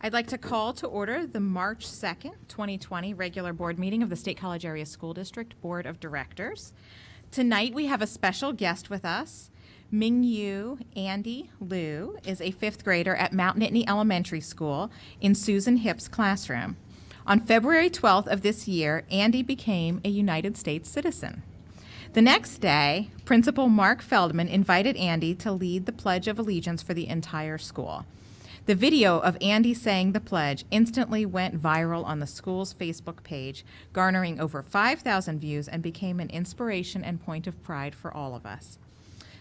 I'd like to call to order the March 2nd, 2020 regular board meeting of the State College Area School District Board of Directors. Tonight we have a special guest with us. Mingyu Andy Liu is a fifth grader at Mount Nittany Elementary School in Susan Hipp's classroom. On February 12th of this year, Andy became a United States citizen. The next day, Principal Mark Feldman invited Andy to lead the Pledge of Allegiance for the entire school. The video of Andy saying the pledge instantly went viral on the school's Facebook page, garnering over 5,000 views and became an inspiration and point of pride for all of us.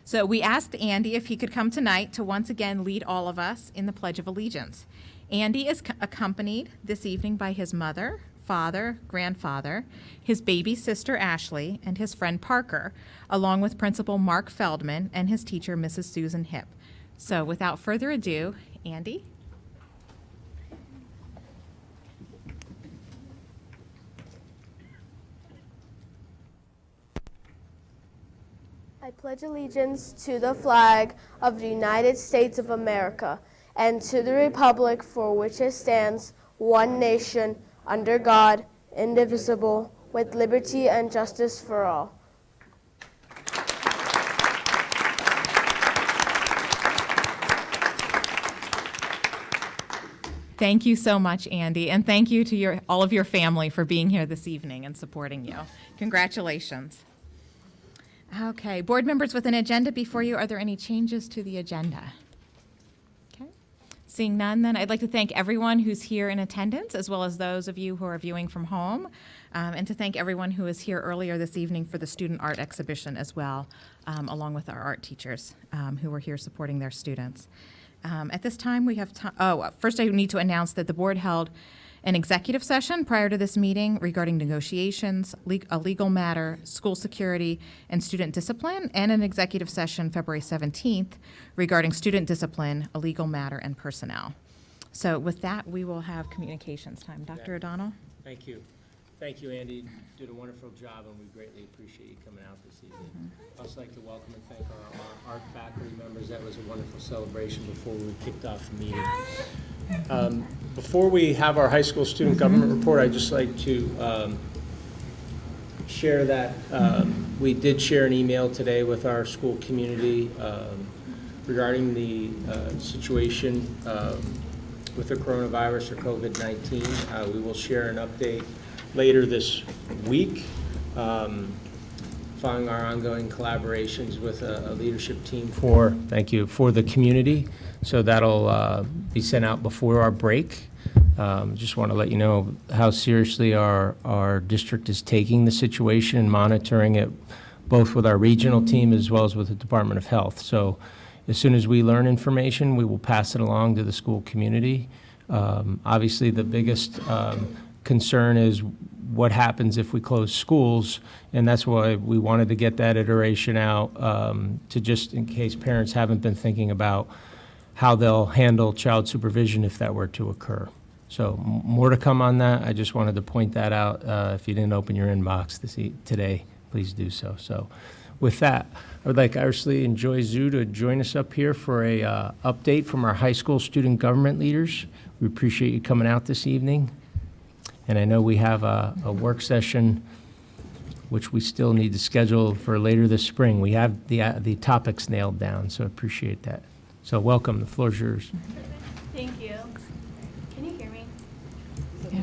So we asked Andy if he could come tonight to once again lead all of us in the Pledge of Allegiance. Andy is accompanied this evening by his mother, father, grandfather, his baby sister Ashley, and his friend Parker, along with Principal Mark Feldman and his teacher, Mrs. Susan Hipp. So without further ado, Andy. I pledge allegiance to the flag of the United States of America and to the republic for which it stands, one nation, under God, indivisible, with liberty and justice for all. Thank you so much, Andy, and thank you to all of your family for being here this evening and supporting you. Congratulations. Okay, board members with an agenda before you, are there any changes to the agenda? Okay, seeing none, then I'd like to thank everyone who's here in attendance, as well as those of you who are viewing from home, and to thank everyone who was here earlier this evening for the student art exhibition as well, along with our art teachers who were here supporting their students. At this time, we have first I need to announce that the board held an executive session prior to this meeting regarding negotiations, a legal matter, school security, and student discipline, and an executive session February 17th regarding student discipline, a legal matter, and personnel. So with that, we will have communications time. Dr. O'Donnell? Thank you. Thank you, Andy. You did a wonderful job, and we greatly appreciate you coming out this evening. I'd also like to welcome and thank our art faculty members. That was a wonderful celebration before we kicked off the meeting. Before we have our high school student government report, I'd just like to share that we did share an email today with our school community regarding the situation with the coronavirus or COVID-19. We will share an update later this week, following our ongoing collaborations with a leadership team for the community. So that'll be sent out before our break. Just want to let you know how seriously our district is taking the situation and monitoring it, both with our regional team as well as with the Department of Health. So as soon as we learn information, we will pass it along to the school community. Obviously, the biggest concern is what happens if we close schools, and that's why we wanted to get that iteration out to just in case parents haven't been thinking about how they'll handle child supervision if that were to occur. So more to come on that. I just wanted to point that out. If you didn't open your inbox today, please do so. So with that, I would like Ashley and Joy Zhu to join us up here for a update from our high school student government leaders. We appreciate you coming out this evening. And I know we have a work session, which we still need to schedule for later this spring. We have the topics nailed down, so appreciate that. So welcome, the floor is yours. Thank you. Can you hear me?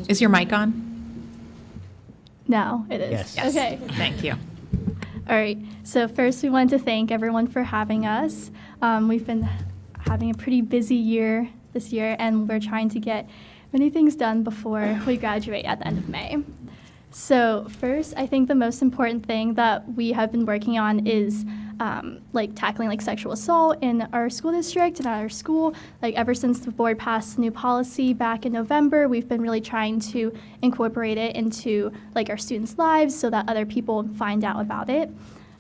Is your mic on? No, it is. Yes. Okay. Thank you. All right. So first, we wanted to thank everyone for having us. We've been having a pretty busy year this year, and we're trying to get many things done before we graduate at the end of May. So first, I think the most important thing that we have been working on is tackling sexual assault in our school district and at our school. Ever since the board passed a new policy back in November, we've been really trying to incorporate it into our students' lives so that other people find out about it.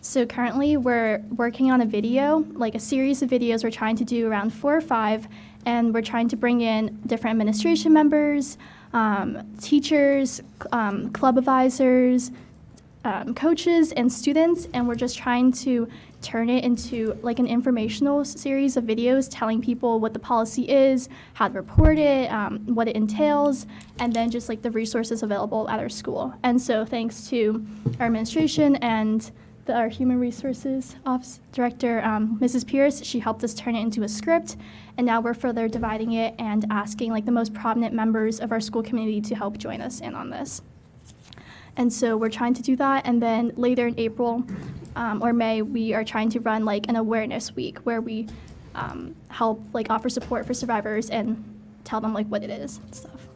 So currently we're working on a video, a series of videos we're trying to do around 4 or 5, and we're trying to bring in different administration members, teachers, club advisors, coaches and students, and we're just trying to turn it into like an informational series of videos telling people what the policy is, how to report it, what it entails, and then just like the resources available at our school. And so thanks to our administration and our Human Resources Office Director, Mrs. Pierce, she helped us turn it into a script, and now we're further dividing it and asking like the most prominent members of our school community to help join us in on this. And so we're trying to do that, and then later in April or May, we are trying to run like an awareness week where we help like offer support for survivors and tell them like what it is and stuff.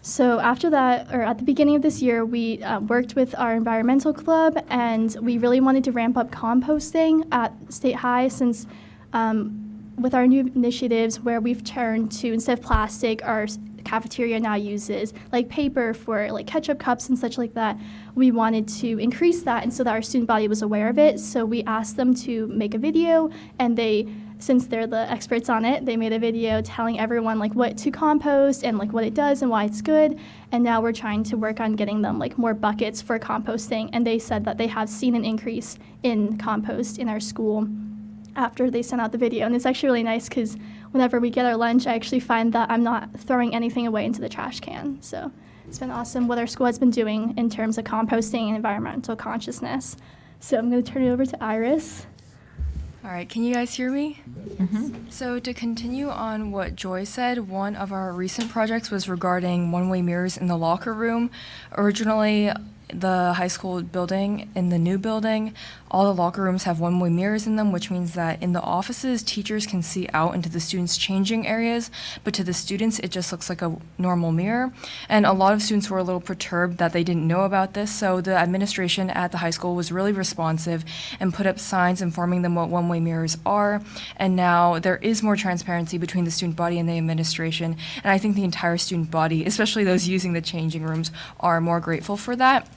So after that, or at the beginning of this year, we worked with our environmental club, and we really wanted to ramp up composting at State High since with our new initiatives where we've turned to, instead of plastic, our cafeteria now uses like paper for like ketchup cups and such like that. We wanted to increase that, and so that our student body was aware of it. So we asked them to make a video, and since they're the experts on it, they made a video telling everyone like what to compost and like what it does and why it's good. And now we're trying to work on getting them like more buckets for composting. And they said that they have seen an increase in compost in our school after they sent out the video. And it's actually really nice because whenever we get our lunch, I actually find that I'm not throwing anything away into the trash can. So it's been awesome what our school has been doing in terms of composting and environmental consciousness. So I'm going to turn it over to Iris. All right, can you guys hear me? Mm-hmm. So to continue on what Joy said, one of our recent projects was regarding one-way mirrors in the locker room. Originally, the high school building, in the new building, all the locker rooms have one-way mirrors in them, which means that in the offices, teachers can see out into the students' changing areas, but to the students, it just looks like a normal mirror. And a lot of students were a little perturbed that they didn't know about this, so the administration at the high school was really responsive and put up signs informing them what one-way mirrors are, and now there is more transparency between the student body and the administration, and I think the entire student body, especially those using the changing rooms, are more grateful for that.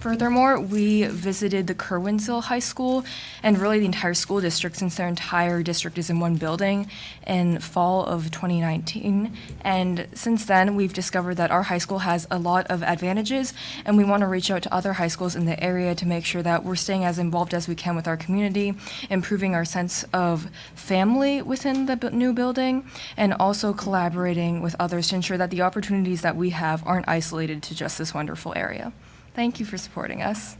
Furthermore, we visited the Kerwinsville High School and really the entire school district, since their entire district is in one building, in fall of 2019. And since then, we've discovered that our high school has a lot of advantages, and we want to reach out to other high schools in the area to make sure that we're staying as involved as we can with our community, improving our sense of family within the new building, and also collaborating with others to ensure that the opportunities that we have aren't isolated to just this wonderful area. Thank you for supporting us.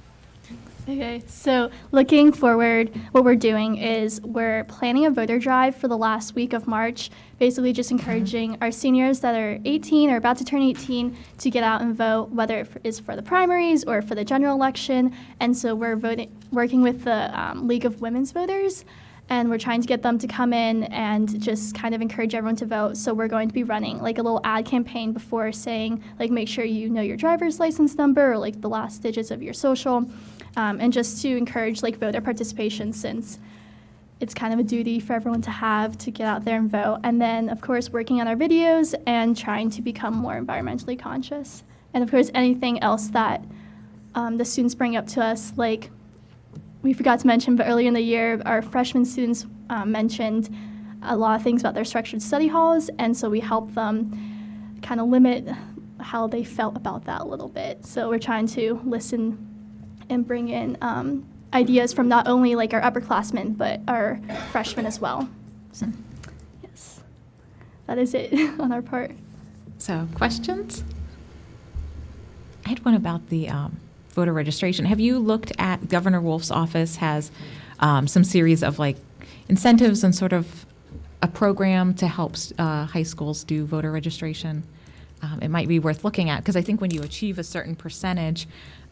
Okay, so looking forward, what we're doing is we're planning a voter drive for the last week of March, basically just encouraging our seniors that are 18 or about to turn 18 to get out and vote, whether it is for the primaries or for the general election. And so we're working with the League of Women's Voters, and we're trying to get them to come in and just kind of encourage everyone to vote. So we're going to be running like a little ad campaign before saying, like, make sure you know your driver's license number or like the last digits of your social, and just to encourage like voter participation, since it's kind of a duty for everyone to have to get out there and vote. And then, of course, working on our videos and trying to become more environmentally conscious. And of course, anything else that the students bring up to us, like we forgot to mention, but earlier in the year, our freshman students mentioned a lot of things about their structured study halls, and so we helped them kind of limit how they felt about that a little bit. So we're trying to listen and bring in ideas from not only like our upperclassmen, but our freshmen as well. So, yes, that is it on our part. So, questions? I had one about the voter registration. Have you looked at, Governor Wolf's office has some series of like incentives and sort of a program to help high schools do voter registration? It might be worth looking at, because I think when you achieve a certain percentage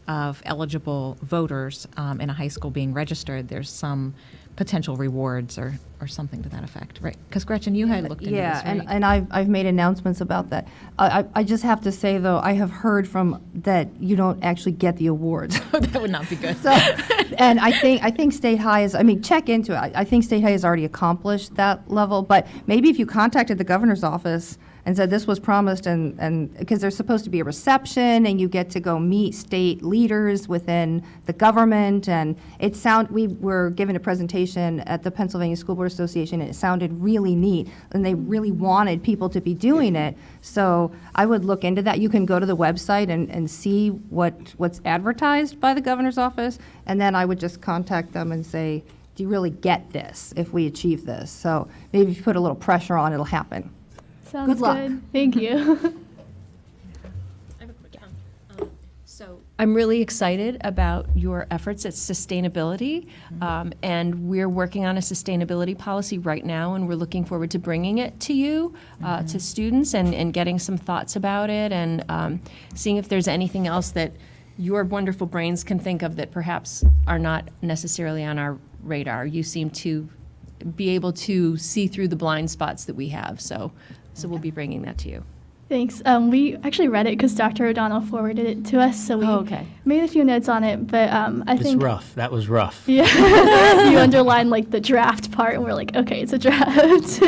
of eligible voters in a high school being registered, there's some potential rewards or something to that effect, right? Because Gretchen, you had looked into this, right? Yeah, and I've made announcements about that. I just have to say, though, I have heard from that you don't actually get the awards. That would not be good. So, and I think State High is, check into it. I think State High has already accomplished that level, but maybe if you contacted the governor's office and said this was promised, and because there's supposed to be a reception, and you get to go meet state leaders within the government, and we were given a presentation at the Pennsylvania School Board Association, and it sounded really neat, and they really wanted people to be doing it. So I would look into that. You can go to the website and see what's advertised by the governor's office, and then I would just contact them and say, do you really get this if we achieve this? So maybe if you put a little pressure on, it'll happen. Sounds Good luck. good. Thank you. I have a quick So I'm really excited about your efforts at sustainability, and we're working on a sustainability policy right now, and we're looking forward to bringing it to you, to students, and getting some thoughts about it, and seeing if there's anything else that your wonderful brains can think of that perhaps are not necessarily on our radar. You seem to be able to see through the blind spots that we have, so we'll be bringing that to you. Thanks. We actually read it because Dr. O'Donnell forwarded it to us, so we made a few notes on it. But I think It's rough. That was rough. Yeah, you underlined like the draft part, and we're like, okay, it's a draft.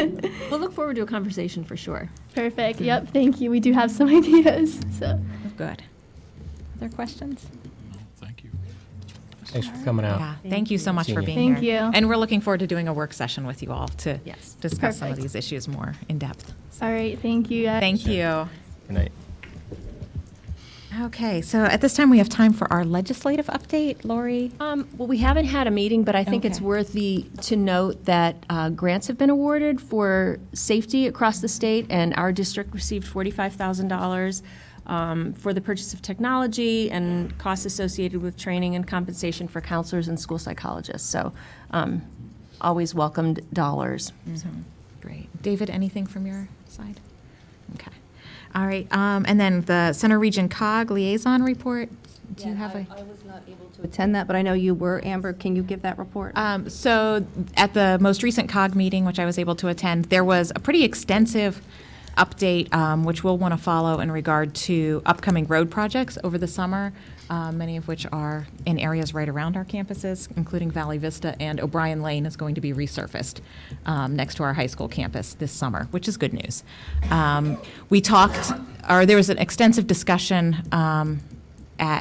We'll look forward to a conversation for sure. Perfect. Yep. Thank you. We do have some ideas. So Good. Other questions? Thank you. Thanks for coming out. Yeah, thank you so much for Seeing you. being Thank here. you. And we're looking forward to doing a work session with you all to Yes. discuss some of Perfect. these issues more in depth. all right. Thank you. Guys. Thank you. Good night. Okay, so at this time, we have time for our legislative update. Lori? Well, we haven't had a meeting, but I think it's Okay. worth to note that grants have been awarded for safety across the state, and our district received $45,000 for the purchase of technology and costs associated with training and compensation for counselors and school psychologists. So always welcomed dollars. Great. David, anything from your side? Okay. All right, and then the Center Region COG Liaison report. Do you have a? I was not able to attend that, but I know you were. Amber, can you give that report? So at the most recent COG meeting, which I was able to attend, there was a pretty extensive update, which we'll want to follow in regard to upcoming road projects over the summer, many of which are in areas right around our campuses, including Valley Vista, and O'Brien Lane is going to be resurfaced next to our high school campus this summer, which is good news. There was an extensive discussion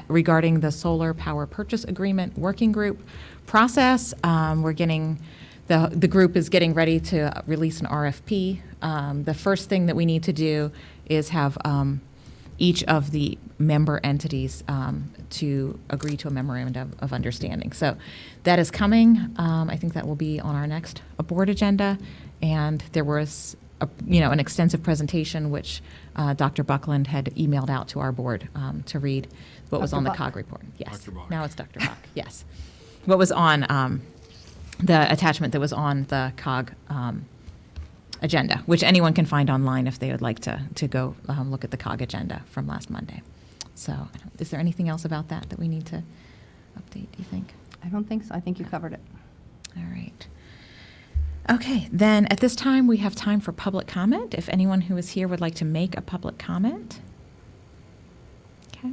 regarding the solar power purchase agreement working group process. The group is getting ready to release an RFP. The first thing that we need to do is have each of the member entities to agree to a memorandum of understanding. So that is coming. I think that will be on our next board agenda. And there was an extensive presentation which Dr. Buckland had emailed out to our board to read what was Dr. on the Buck. COG report. Yes. Dr. Buck. Now it's Dr. Buck. Yes. What was on the attachment that was on the COG agenda, which anyone can find online if they would like to go look at the COG agenda from last Monday. So is there anything else about that we need to update, do you think? I don't think so. I think you covered it. All right. Okay, then at this time, we have time for public comment. If anyone who is here would like to make a public comment. Okay.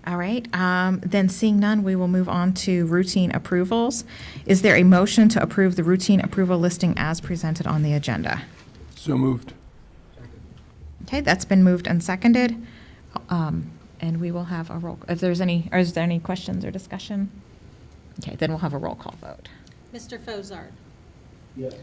All right, then seeing none, we will move on to routine approvals. Is there a motion to approve the routine approval listing as presented on the agenda? So moved. Okay, that's been moved and seconded. And we will have a roll, is there any questions or discussion? Okay, then we'll have a roll call vote. Mr. Fozard? Yes.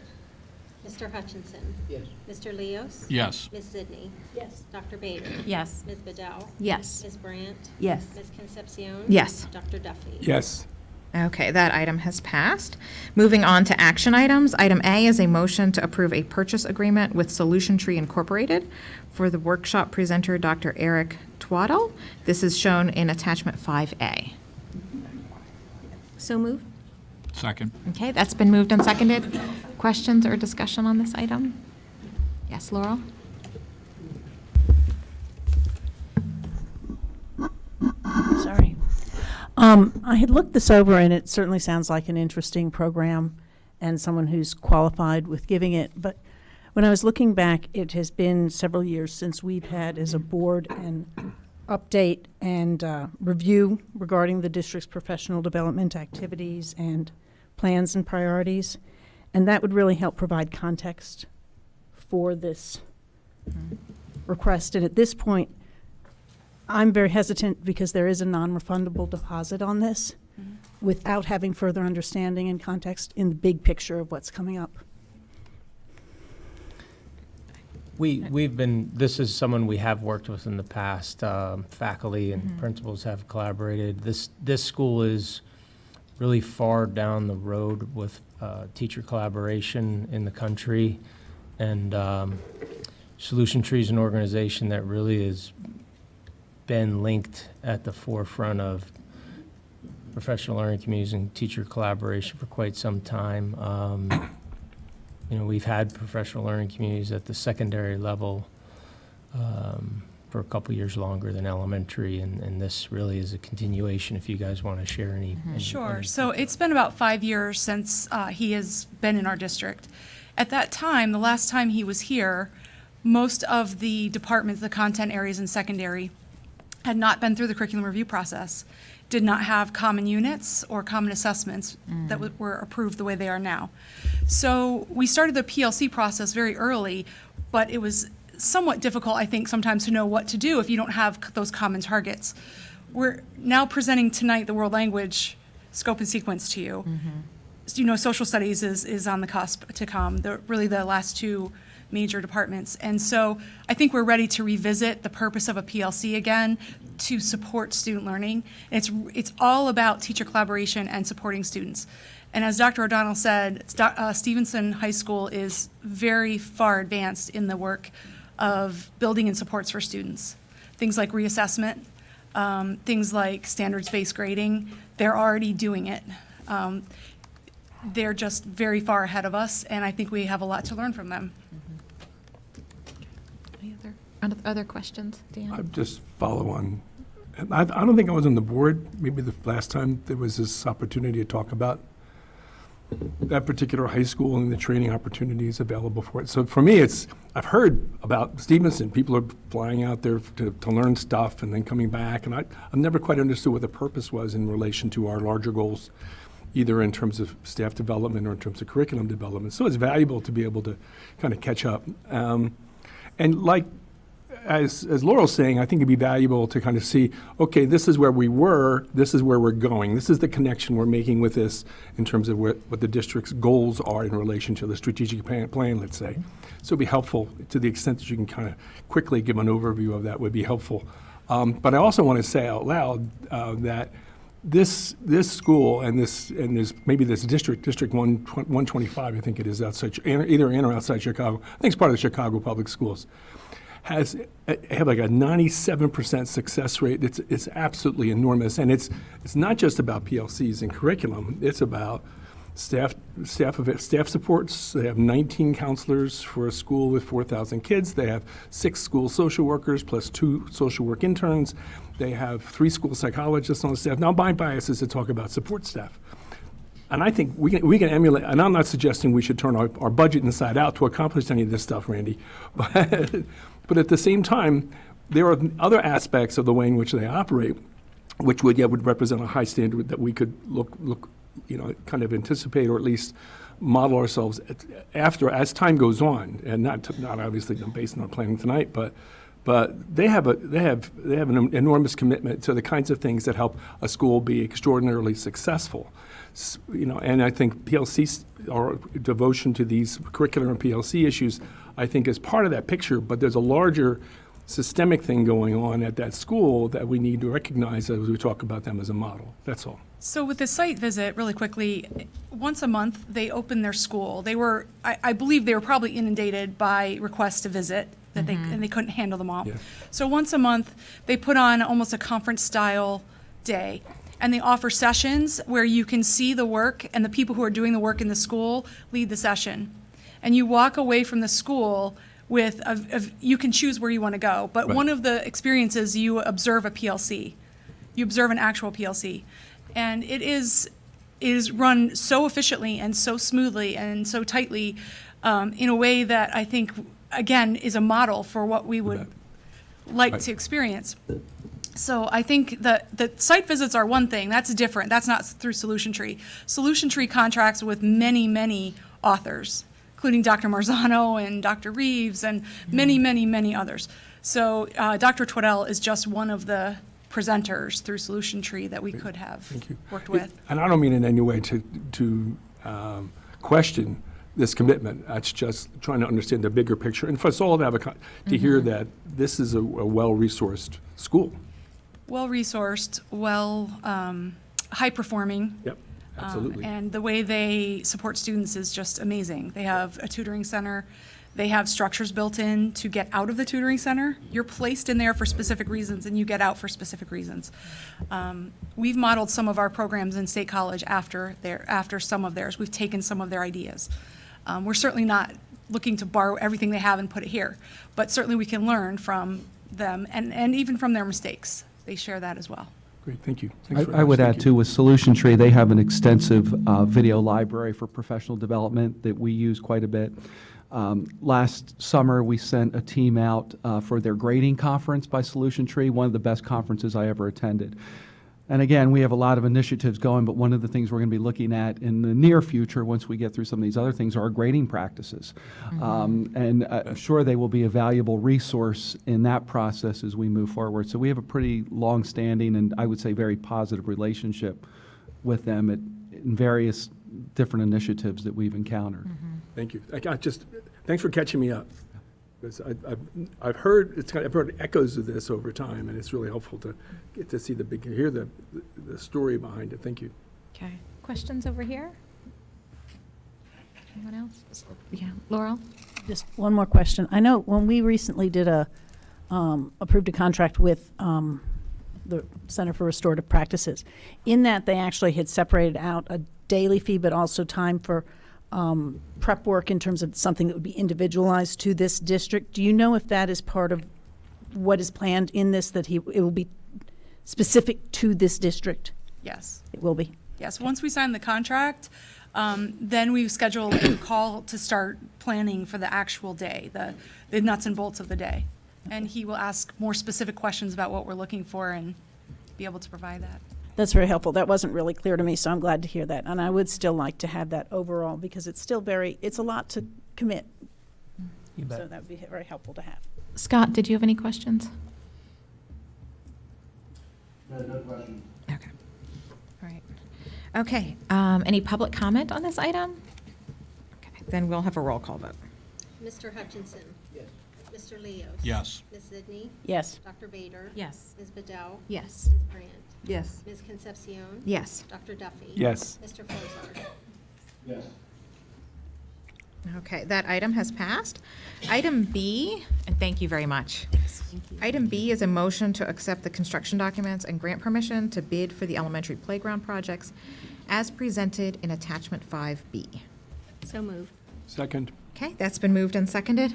Mr. Hutchinson? Yes. Mr. Leos? Yes. Ms. Sidney? Yes. Dr. Bader? Yes. Ms. Bedell? Yes. Ms. Brandt? Yes. Ms. Concepcion? Yes. Dr. Duffy? Yes. Okay, that item has passed. Moving on to action items. Item A is a motion to approve a purchase agreement with Solution Tree Incorporated for the workshop presenter, Dr. Eric Twaddle. This is shown in attachment 5A. So moved. Second. Okay, that's been moved and seconded. Questions or discussion on this item? Yes, Laurel? Sorry. I had looked this over, and it certainly sounds like an interesting program and someone who's qualified with giving it. But when I was looking back, it has been several years since we've had, as a board, an update and review regarding the district's professional development activities and plans and priorities. And that would really help provide context for this request. And at this point, I'm very hesitant because there is a non-refundable deposit on this without having further understanding and context in the big picture of what's coming up. This is someone we have worked with in the past. Faculty and principals have collaborated. This school is really far down the road with teacher collaboration in the country. And Solution Tree is an organization that really has been linked at the forefront of professional learning communities and teacher collaboration for quite some time. We've had professional learning communities at the secondary level for a couple years longer than elementary, and this really is a continuation if you guys want to share any. Sure. So it's been about 5 years since he has been in our district. At that time, the last time he was here, most of the departments, the content areas in secondary, had not been through the curriculum review process, did not have common units or common assessments that were approved the way they are now. So we started the PLC process very early, but it was somewhat difficult, I think, sometimes to know what to do if you don't have those common targets. We're now presenting tonight the world language scope and sequence to you. Social studies is on the cusp to come, really the last two major departments. And so I think we're ready to revisit the purpose of a PLC again to support student learning. It's all about teacher collaboration and supporting students. And as Dr. O'Donnell said, Stevenson High School is very far advanced in the work of building in supports for students. Things like reassessment, things like standards-based grading, they're already doing it. They're just very far ahead of us, and I think we have a lot to learn from them. Any other questions, Dan? I just follow on. I don't think I was on the board, maybe the last time there was this opportunity to talk about that particular high school and the training opportunities available for it. So for me, I've heard about Stevenson. People are flying out there to learn stuff and then coming back. And I've never quite understood what the purpose was in relation to our larger goals, either in terms of staff development or in terms of curriculum development. So it's valuable to be able to kind of catch up. And like, as Laurel's saying, I think it'd be valuable to kind of see, okay, this is where we were, this is where we're going. This is the connection we're making with this in terms of what the district's goals are in relation to the strategic plan, let's say. So it'd be helpful to the extent that you can kind of quickly give an overview of that would be helpful. But I also want to say out loud that this school and this maybe this district 125, I think it is outside, either in or outside Chicago. I think it's part of the Chicago Public Schools. Have like a 97% success rate. It's absolutely enormous, and it's not just about PLCs and curriculum. It's about staff supports. They have 19 counselors for a school with 4,000 kids. They have 6 school social workers plus 2 social work interns. They have 3 school psychologists on the staff. Now, my bias is to talk about support staff. And I think we can emulate, and I'm not suggesting we should turn our budget inside out to accomplish any of this stuff, Randy. But at the same time, there are other aspects of the way in which they operate, which would represent a high standard that we could look, kind of anticipate or at least model ourselves after as time goes on, and not obviously based on our planning tonight, but they have an enormous commitment to the kinds of things that help a school be extraordinarily successful. And I think PLC, or devotion to these curricular and PLC issues, I think is part of that picture, but there's a larger systemic thing going on at that school that we need to recognize as we talk about them as a model. That's all. So with the site visit, really quickly, once a month they open their school. I believe they were probably inundated by requests to visit that and they couldn't handle them all. Yeah. So once a month they put on almost a conference style day. And they offer sessions where you can see the work and the people who are doing the work in the school lead the session. And you walk away from the school with, you can choose where you want to go. But right. One of the experiences, you observe a PLC. You observe an actual PLC. And it is run so efficiently and so smoothly and so tightly in a way that I think, again, is a model for what we would like to experience. So I think that the site visits are one thing. That's different. That's not through Solution Tree. Solution Tree contracts with many, many authors, including Dr. Marzano and Dr. Reeves and many, many, many others. So Dr. Twaddell is just one of the presenters through Solution Tree that we could have Thank you. worked with. And I don't mean in any way to question this commitment. It's just trying to understand the bigger picture, and for us all to have to hear that this is a well-resourced school. Well-resourced, high-performing. Yep, absolutely. And the way they support students is just amazing. They have a tutoring center. They have structures built in to get out of the tutoring center. You're placed in there for specific reasons, and you get out for specific reasons. We've modeled some of our programs in State College after some of theirs. We've taken some of their ideas. We're certainly not looking to borrow everything they have and put it here, but certainly we can learn from them and even from their mistakes. They share that as well. Great, thank you. Thanks very I would much. add Thank too, you. with Solution Tree, they have an extensive video library for professional development that we use quite a bit. Last summer, we sent a team out for their grading conference by Solution Tree, one of the best conferences I ever attended. And again, we have a lot of initiatives going, but one of the things we're going to be looking at in the near future, once we get through some of these other things, are our grading practices. And I'm sure they will be a valuable resource in that process as we move forward. So we have a pretty long-standing and I would say very positive relationship with them in various different initiatives that we've encountered. Thank you. Thanks for catching me up. Because I've heard echoes of this over time, and it's really helpful to get to see hear the story behind it. Thank you. Okay. Questions over here? Anyone else? Yeah, Laurel? Just one more question. I know when we recently did approved a contract with the Center for Restorative Practices, in that they actually had separated out a daily fee, but also time for prep work in terms of something that would be individualized to this district. Do you know if that is part of what is planned in this, that it will be specific to this district? Yes. It will be? Yes. Once we sign the contract, then we schedule a call to start planning for the actual day, the nuts and bolts of the day. And he will ask more specific questions about what we're looking for and be able to provide that. That's very helpful. That wasn't really clear to me, so I'm glad to hear that. And I would still like to have that overall, because it's still it's a lot to commit. You bet. So that would be very helpful to have. Scott, did you have any questions? No questions. Okay. All right. Okay. Any public comment on this item? Okay. Then we'll have a roll call vote. Mr. Hutchinson? Yes. Mr. Leos? Yes. Ms. Sidney? Yes. Dr. Bader? Yes. Ms. Bedell? Yes. Ms. Brandt? Yes. Ms. Concepcion? Yes. Dr. Duffy? Yes. Mr. Fozar? Yes. Okay, that item has passed. Item B, and thank you very much. Item B is a motion to accept the construction documents and grant permission to bid for the elementary playground projects as presented in attachment 5B. So moved. Second. Okay, that's been moved and seconded.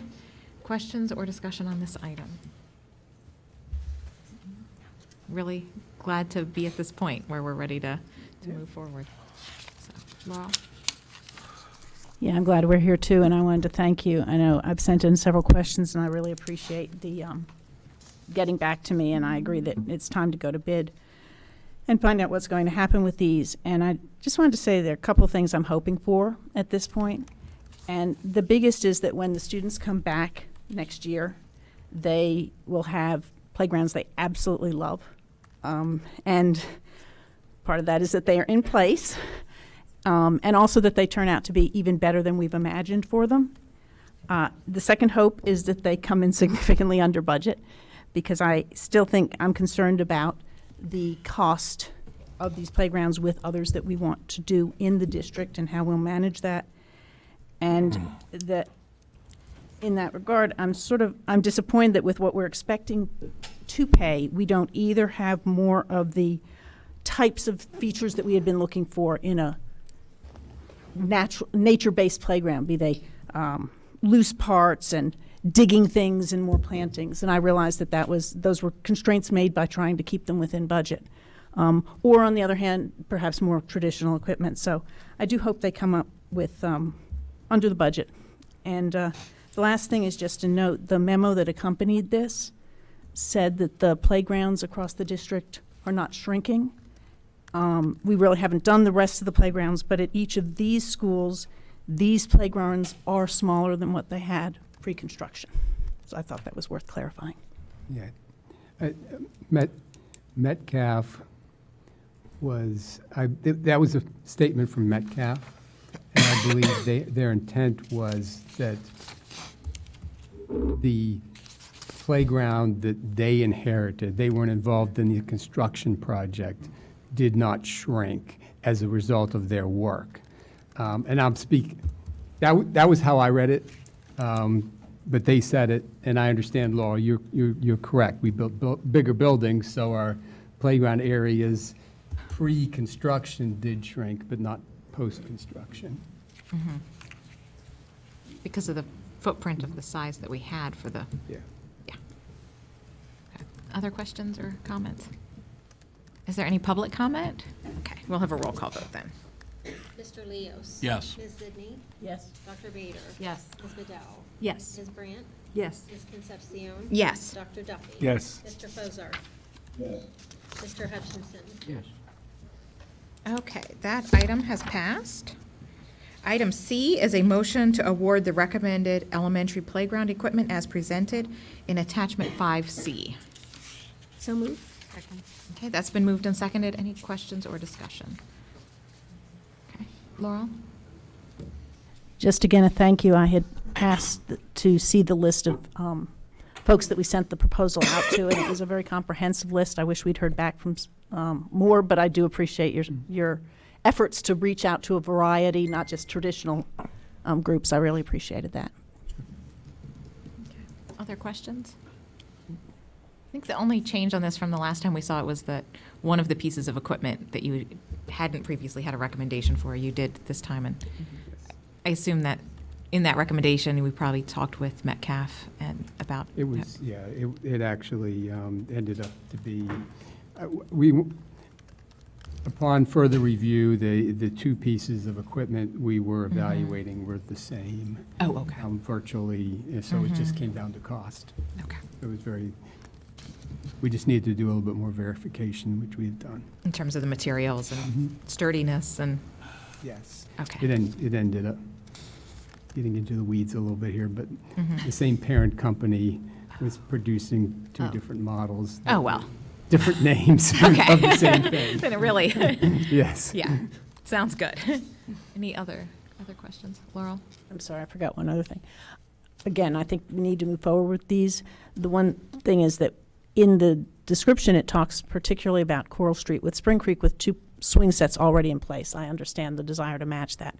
Questions or discussion on this item? Really glad to be at this point where we're ready to move forward. So, Laurel? Yeah, I'm glad we're here too, and I wanted to thank you. I know I've sent in several questions, and I really appreciate the getting back to me, and I agree that it's time to go to bid and find out what's going to happen with these. And I just wanted to say there are a couple of things I'm hoping for at this point. And the biggest is that when the students come back next year, they will have playgrounds they absolutely love. And part of that is that they are in place, and also that they turn out to be even better than we've imagined for them. The second hope is that they come in significantly under budget, because I still think I'm concerned about the cost of these playgrounds with others that we want to do in the district and how we'll manage that. And that in that regard, I'm disappointed that with what we're expecting to pay, we don't either have more of the types of features that we had been looking for in a nature-based playground, be they loose parts and digging things and more plantings. And I realized that those were constraints made by trying to keep them within budget. Or on the other hand, perhaps more traditional equipment. So I do hope they come up with under the budget. And the last thing is just to note, the memo that accompanied this said that the playgrounds across the district are not shrinking. We really haven't done the rest of the playgrounds, but at each of these schools, these playgrounds are smaller than what they had pre-construction. So I thought that was worth clarifying. Yeah. Metcalf was, that was a statement from Metcalf, and I believe their intent was that the playground that they inherited, they weren't involved in the construction project, did not shrink as a result of their work. And I'm speaking, that was how I read it, but they said it, and I understand, Laura, you're correct. We built bigger buildings, so our playground areas pre-construction did shrink, but not post-construction. Mhm. Because of the footprint of the size that we had for the, Yeah. yeah. Okay. Other questions or comments? Is there any public comment? Okay, we'll have a roll call vote then. Mr. Leos. Yes. Ms. Sidney. Yes. Dr. Bader. Yes. Ms. Bedell. Yes. Ms. Brandt. Yes. Ms. Concepcion. Yes. Dr. Duffy. Yes. Mr. Fozart. Yes. Mr. Hutchinson. Yes. Okay, that item has passed. Item C is a motion to award the recommended elementary playground equipment as presented in attachment 5C. So moved. Okay, that's been moved and seconded. Any questions or discussion? Okay, Laurel? Just again, a thank you. I had asked to see the list of folks that we sent the proposal out to, and it was a very comprehensive list. I wish we'd heard back from more, but I do appreciate your efforts to reach out to a variety, not just traditional groups. I really appreciated that. Other questions? I think the only change on this from the last time we saw it was that one of the pieces of equipment that you hadn't previously had a recommendation for, you did this time. And I assume that in that recommendation, we probably talked with Metcalf and about. It was, yeah, it actually ended up to be, upon further review, the two pieces of equipment we were evaluating were the same. Oh, okay. Virtually, so it just came down to cost. Okay. It was we just needed to do a little bit more verification, which we had done. In terms of the materials and sturdiness and. Yes. Okay. It ended up getting into the weeds a little bit here, but the same parent company was producing two different models. Oh, well. Different names Okay. of the same thing. Then it really. Yes. Yeah. Sounds good. Any other questions? Laurel? I'm sorry, I forgot one other thing. Again, I think we need to move forward with these. The one thing is that in the description, it talks particularly about Coral Street with Spring Creek with two swing sets already in place. I understand the desire to match that.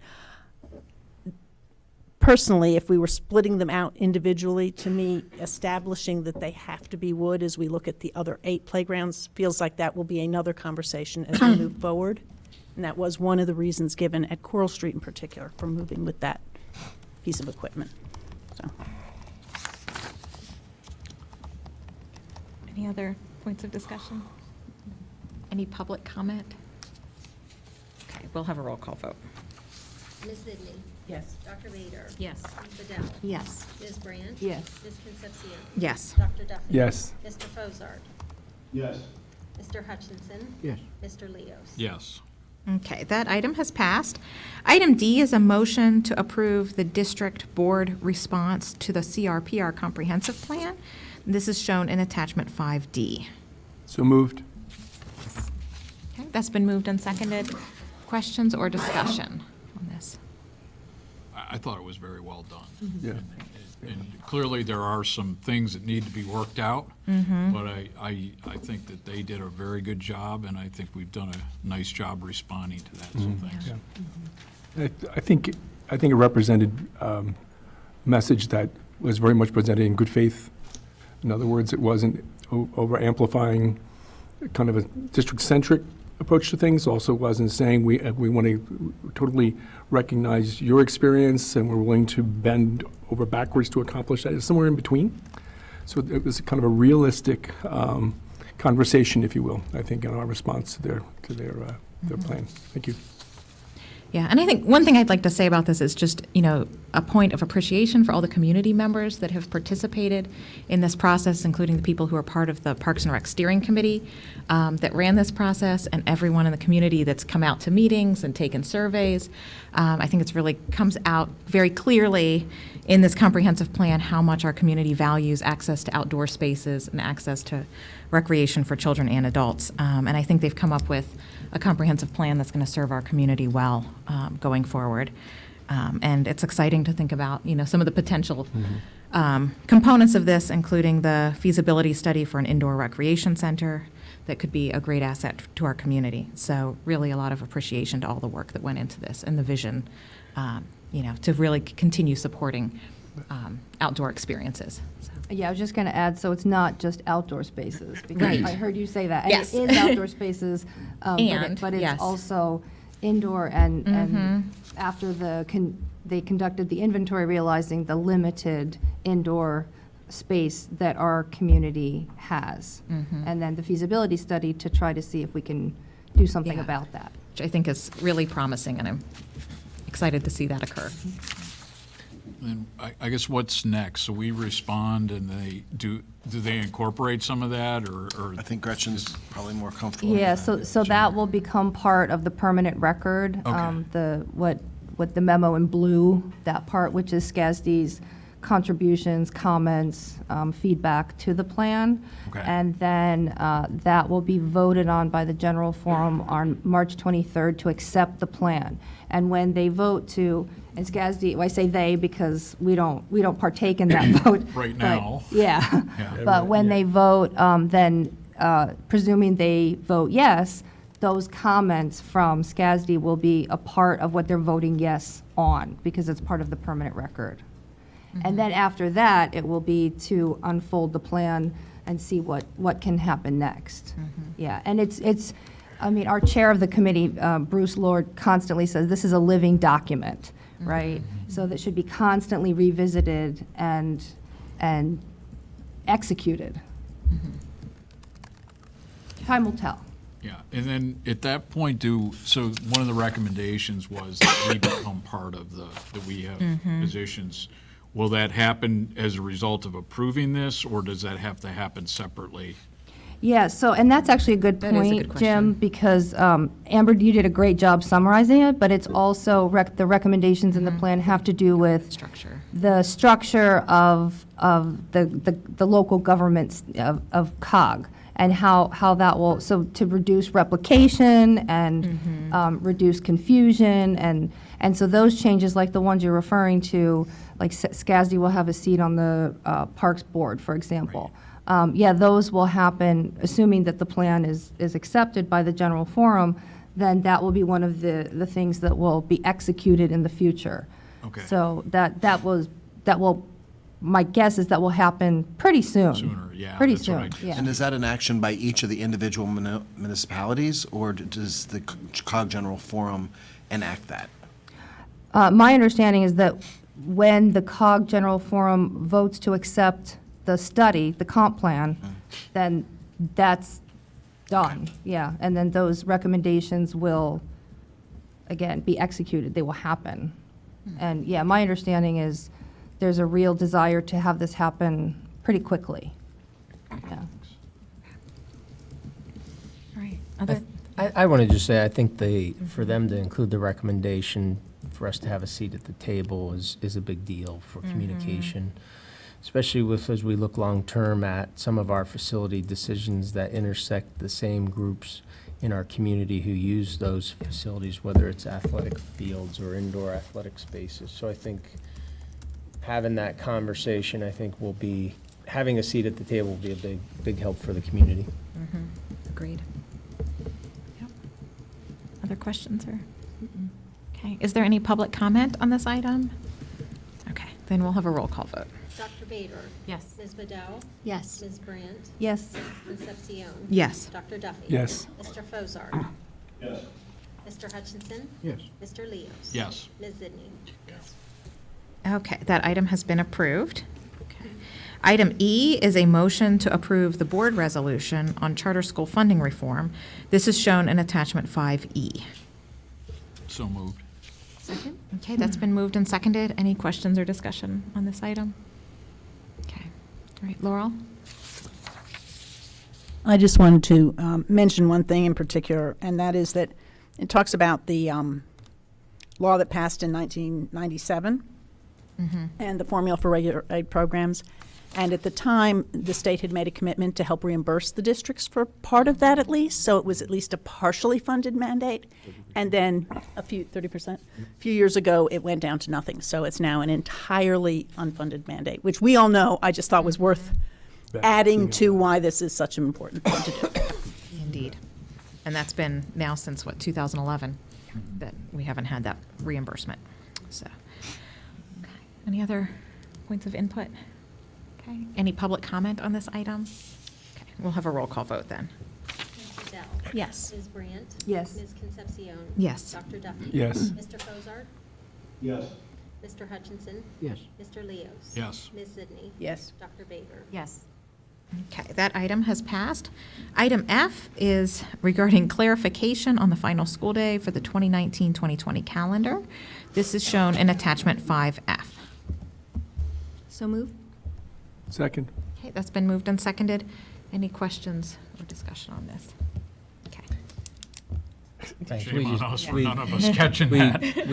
Personally, if we were splitting them out individually, to me, establishing that they have to be wood as we look at the other 8 playgrounds feels like that will be another conversation as we move forward. And that was one of the reasons given at Coral Street in particular for moving with that piece of equipment. So. Any other points of discussion? Any public comment? Okay, we'll have a roll call vote. Ms. Sidney. Yes. Dr. Bader. Yes. Ms. Bedell. Yes. Ms. Brandt. Yes. Ms. Concepcion. Yes. Dr. Duffy. Yes. Mr. Fozart. Yes. Mr. Hutchinson. Yes. Mr. Leos. Yes. Okay, that item has passed. Item D is a motion to approve the district board response to the CRPR comprehensive plan. This is shown in attachment 5D. So moved. Okay, that's been moved and seconded. Questions or discussion on this? I thought it was very well done. Yeah. And clearly, there are some things that need to be worked out, but I think that they did a very good job, and I think we've done a nice job responding to that, so thanks. Yeah. I think it represented a message that was very much presented in good faith. In other words, it wasn't over amplifying kind of a district-centric approach to things. Also wasn't saying we want to totally recognize your experience and we're willing to bend over backwards to accomplish that. It's somewhere in between. So it was kind of a realistic conversation, if you will, I think, in our response to their plan. Thank you. Yeah, and I think one thing I'd like to say about this is just, a point of appreciation for all the community members that have participated in this process, including the people who are part of the Parks and Rec Steering Committee that ran this process, and everyone in the community that's come out to meetings and taken surveys. I think it's really comes out very clearly in this comprehensive plan how much our community values access to outdoor spaces and access to recreation for children and adults. And I think they've come up with a comprehensive plan that's going to serve our community well going forward. And it's exciting to think about, some of the potential components of this, including the feasibility study for an indoor recreation center that could be a great asset to our community. So really a lot of appreciation to all the work that went into this and the vision, to really continue supporting outdoor experiences. So. Yeah, I was just going to add, so it's not just outdoor spaces. Because Right. I heard you say that. And Yes. it is outdoor spaces, but it's yes. also indoor. And after they conducted the inventory, realizing the limited indoor space that our community has. And then the feasibility study to try to see if we can do something Yeah. about that. Which I think is really promising, and I'm excited to see that occur. And I guess what's next? So we respond and do they incorporate some of that or? I think Gretchen's probably more comfortable. Yeah, with so that will become part of the permanent record. Okay. What the memo in blue, that part, which is SCASD's contributions, comments, feedback to the plan. Okay. And then that will be voted on by the general forum on March 23rd to accept the plan. And when they vote to, and SCASD, well, I say they because we don't partake in that vote. Right but- now. Yeah. Yeah. But when they vote, then presuming they vote yes, those comments from SCASD will be a part of what they're voting yes on, because it's part of the permanent record. And then after that, it will be to unfold the plan and see what can happen next. Yeah, and it's, our chair of the committee, Bruce Lord, constantly says this is a living document, right? So that should be constantly revisited and executed. Time will tell. Yeah, and then at that point, so one of the recommendations was that we become part of that we have positions. Will that happen as a result of approving this, or does that have to happen separately? Yeah, so, and that's actually a good That is a point, good Jim, because Amber, you did a great job summarizing it, but it's also, the recommendations in the plan have to do with Structure. the structure of the local governments of COG, and how that will, so to reduce replication and reduce confusion, and so those changes, like the ones you're referring to, like SCASD will have a seat on the Parks Board, for example. Yeah, those will happen, assuming that the plan is accepted by the general forum, then that will be one of the things that will be executed in the future. Okay. So that will, my guess is that will happen pretty soon. Sooner, yeah, Pretty that's what I soon, just- yeah. And is that an action by each of the individual municipalities, or does the COG General Forum enact that? My understanding is that when the COG General Forum votes to accept the study, the comp plan, then that's done, yeah. And then those recommendations will, again, be executed, they will happen. And yeah, my understanding is there's a real desire to have this happen pretty quickly. Yeah. All right. I want to just say, I think for them to include the recommendation for us to have a seat at the table is a big deal for communication, especially as we look long-term at some of our facility decisions that intersect the same groups in our community who use those facilities, whether it's athletic fields or indoor athletic spaces. So I think having that conversation, having a seat at the table will be a big help for the community. Agreed. Yep. Other questions or? Okay, is there any public comment on this item? Okay, then we'll have a roll call vote. Dr. Bader. Yes. Ms. Maddow. Yes. Ms. Brandt. Yes. Ms. Concepcion. Yes. Dr. Duffy. Yes. Mr. Fozard. Yes. Mr. Hutchinson. Yes. Mr. Leos. Yes. Ms. Zidney. Okay, that item has been approved. Okay. Item E is a motion to approve the board resolution on charter school funding reform. This is shown in attachment 5E. So moved. Okay, that's been moved and seconded. Any questions or discussion on this item? Okay. All right, Laurel? I just wanted to mention one thing in particular, and that is that it talks about the law that passed in 1997 and the formula for regular aid programs. And at the time, the state had made a commitment to help reimburse the districts for part of that at least, so it was at least a partially funded mandate. And then 30%, a few years ago, it went down to nothing. So it's now an entirely unfunded mandate, which we all know, I just thought was worth adding to why this is such an important thing to do. Indeed. And that's been now since, what, 2011, that we haven't had that reimbursement. So, okay. Any other points of input? Okay. Any public comment on this item? Okay. We'll have a roll call vote then. Ms. Liddell? Yes. Ms. Brandt? Yes. Ms. Concepcion? Yes. Dr. Duffy? Yes. Mr. Fozard? Yes. Mr. Hutchinson? Yes. Mr. Leos? Yes. Ms. Sidney? Yes. Dr. Bader? Yes. Okay, that item has passed. Item F is regarding clarification on the final school day for the 2019-2020 calendar. This is shown in attachment 5F. So moved? Second. Okay, that's been moved and seconded. Any questions or discussion on this? Okay. Thanks. Shame We on just- us for we- none of us catching we- that.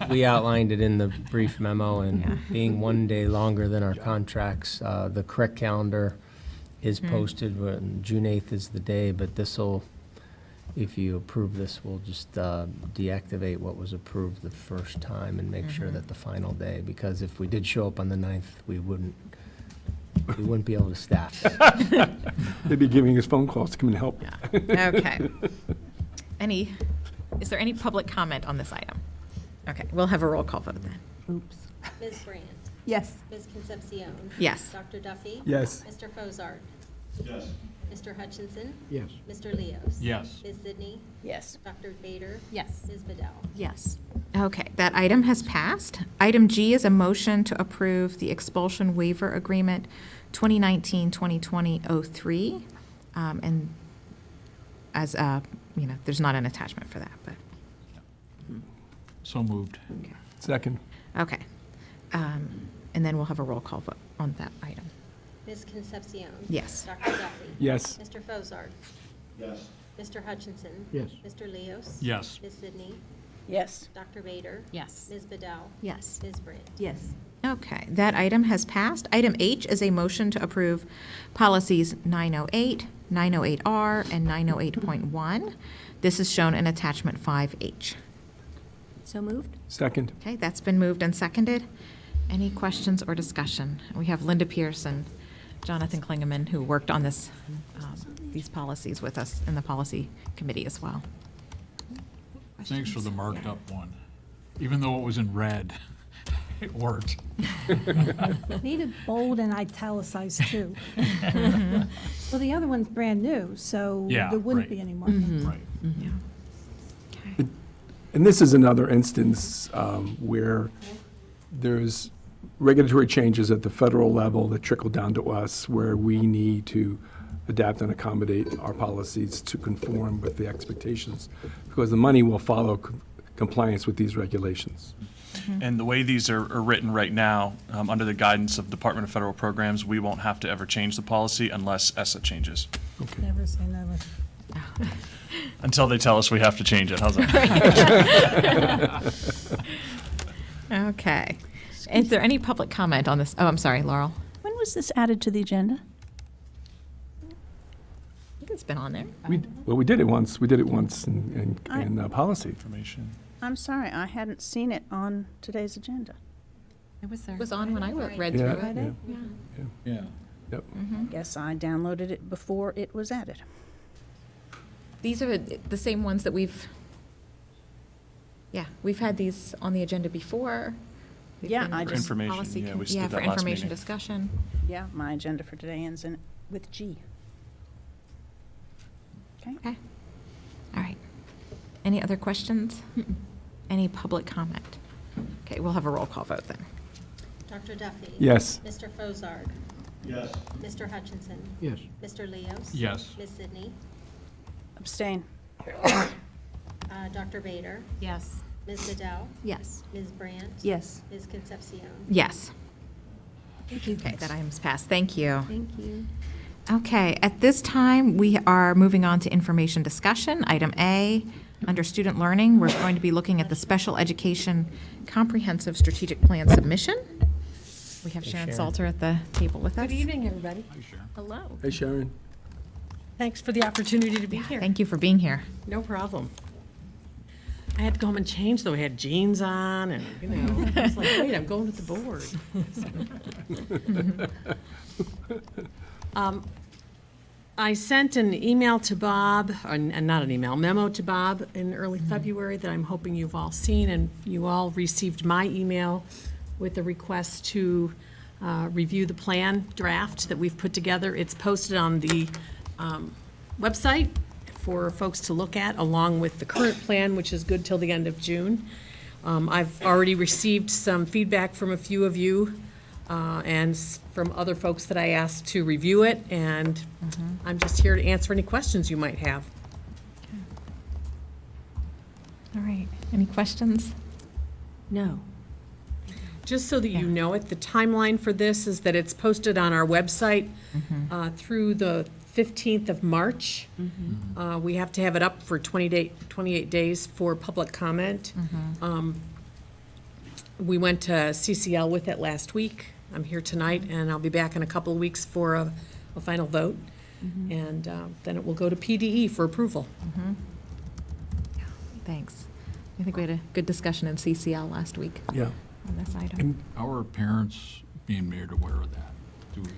We outlined it in the brief memo, and being one day longer than our contracts, the correct calendar is posted, when June 8th is the day, but this'll, if you approve this, we'll just deactivate what was approved the first time and make sure that the final day, because if we did show up on the 9th, we wouldn't be able to staff. They'd be giving us phone calls to come and help. Okay. Is there any public comment on this item? Okay, we'll have a roll call vote then. Oops. Ms. Brandt? Yes. Ms. Concepcion? Yes. Dr. Duffy? Yes. Mr. Fozard? Yes. Mr. Hutchinson? Yes. Mr. Leos? Yes. Ms. Sidney? Yes. Dr. Bader? Yes. Ms. Bedell? Yes. Okay, that item has passed. Item G is a motion to approve the expulsion waiver agreement 2019-2020-03. And as, there's not an attachment for that, but, So moved. Second. okay. And then we'll have a roll call vote on that item. Ms. Concepcion? Yes. Dr. Duffy? Yes. Mr. Fozard? Yes. Mr. Hutchinson? Yes. Mr. Leos? Yes. Ms. Sidney? Yes. Dr. Bader? Yes. Ms. Bedell? Yes. Ms. Brandt? Yes. Okay, that item has passed. Item H is a motion to approve policies 908, 908R, and 908.1. This is shown in attachment 5H. So moved? Second. Okay, that's been moved and seconded. Any questions or discussion? We have Linda Pierce and Jonathan Klingeman, who worked on these policies with us in the policy committee as well. Thanks for the marked up one. Even though it was in red, it worked. Needed bold and italicized too. Well, the other one's brand new, so Yeah, there wouldn't right. be any more. Right. Yeah. Okay. And this is another instance where there's regulatory changes at the federal level that trickle down to us, where we need to adapt and accommodate our policies to conform with the expectations, because the money will follow compliance with these regulations. And the way these are written right now, under the guidance of Department of Federal Programs, we won't have to ever change the policy unless ESSA changes. Never say never. Until they tell us we have to change it. How's that? Okay. Is there any public comment on this? Oh, I'm sorry, Laurel. When was this added to the agenda? I think it's been on there. We did it once. We did it once in policy. Information. I'm sorry, I hadn't seen it on today's agenda. It was there. It was on when I read Yeah, through it. yeah. Yeah. Yep. Guess I downloaded it before it was added. These are the same ones that we've had these on the agenda before. We've Yeah, been I in just- Information, policy yeah, com- we did Yeah, that for last information meeting. discussion. Yeah, my agenda for today ends in with G. Okay. Okay. All right. Any other questions? Any public comment? Okay, we'll have a roll call vote then. Dr. Duffy? Yes. Mr. Fozard? Yes. Mr. Hutchinson? Yes. Mr. Leos? Yes. Ms. Sidney? Abstain. Dr. Bader? Yes. Ms. Liddell? Yes. Ms. Brandt? Yes. Ms. Concepcion? Yes. Thank you. Okay, that item's passed. Thank you. Thank you. Okay, at this time, we are moving on to information discussion. Item A, under student learning, we're going to be looking at the Special Education Comprehensive Strategic Plan submission. We have Sharon Sharon. Salter at the table with us. Good evening, everybody. Hi, Sharon. Hello. Hey, Sharon. Thanks for the opportunity to be here. Thank you for being here. No problem. I had to go home and change, though. I had jeans on and, I was like, wait, I'm going to the board. I sent an email to Bob, and not an email, memo to Bob in early February that I'm hoping you've all seen, and you all received my email with a request to review the plan draft that we've put together. It's posted on the website for folks to look at, along with the current plan, which is good till the end of June. I've already received some feedback from a few of you and from other folks that I asked to review it, and I'm just here to answer any questions you might have. All right, any questions? No. Just so that you know it, the timeline for this is that it's posted on our website through the 15th of March. We have to have it up for 28 days for public comment. We went to CCL with it last week. I'm here tonight, and I'll be back in a couple of weeks for a final vote. And then it will go to PDE for approval. Thanks. I think we had a good discussion in CCL last week Yeah. on this item. How are parents being made aware of that? Do we?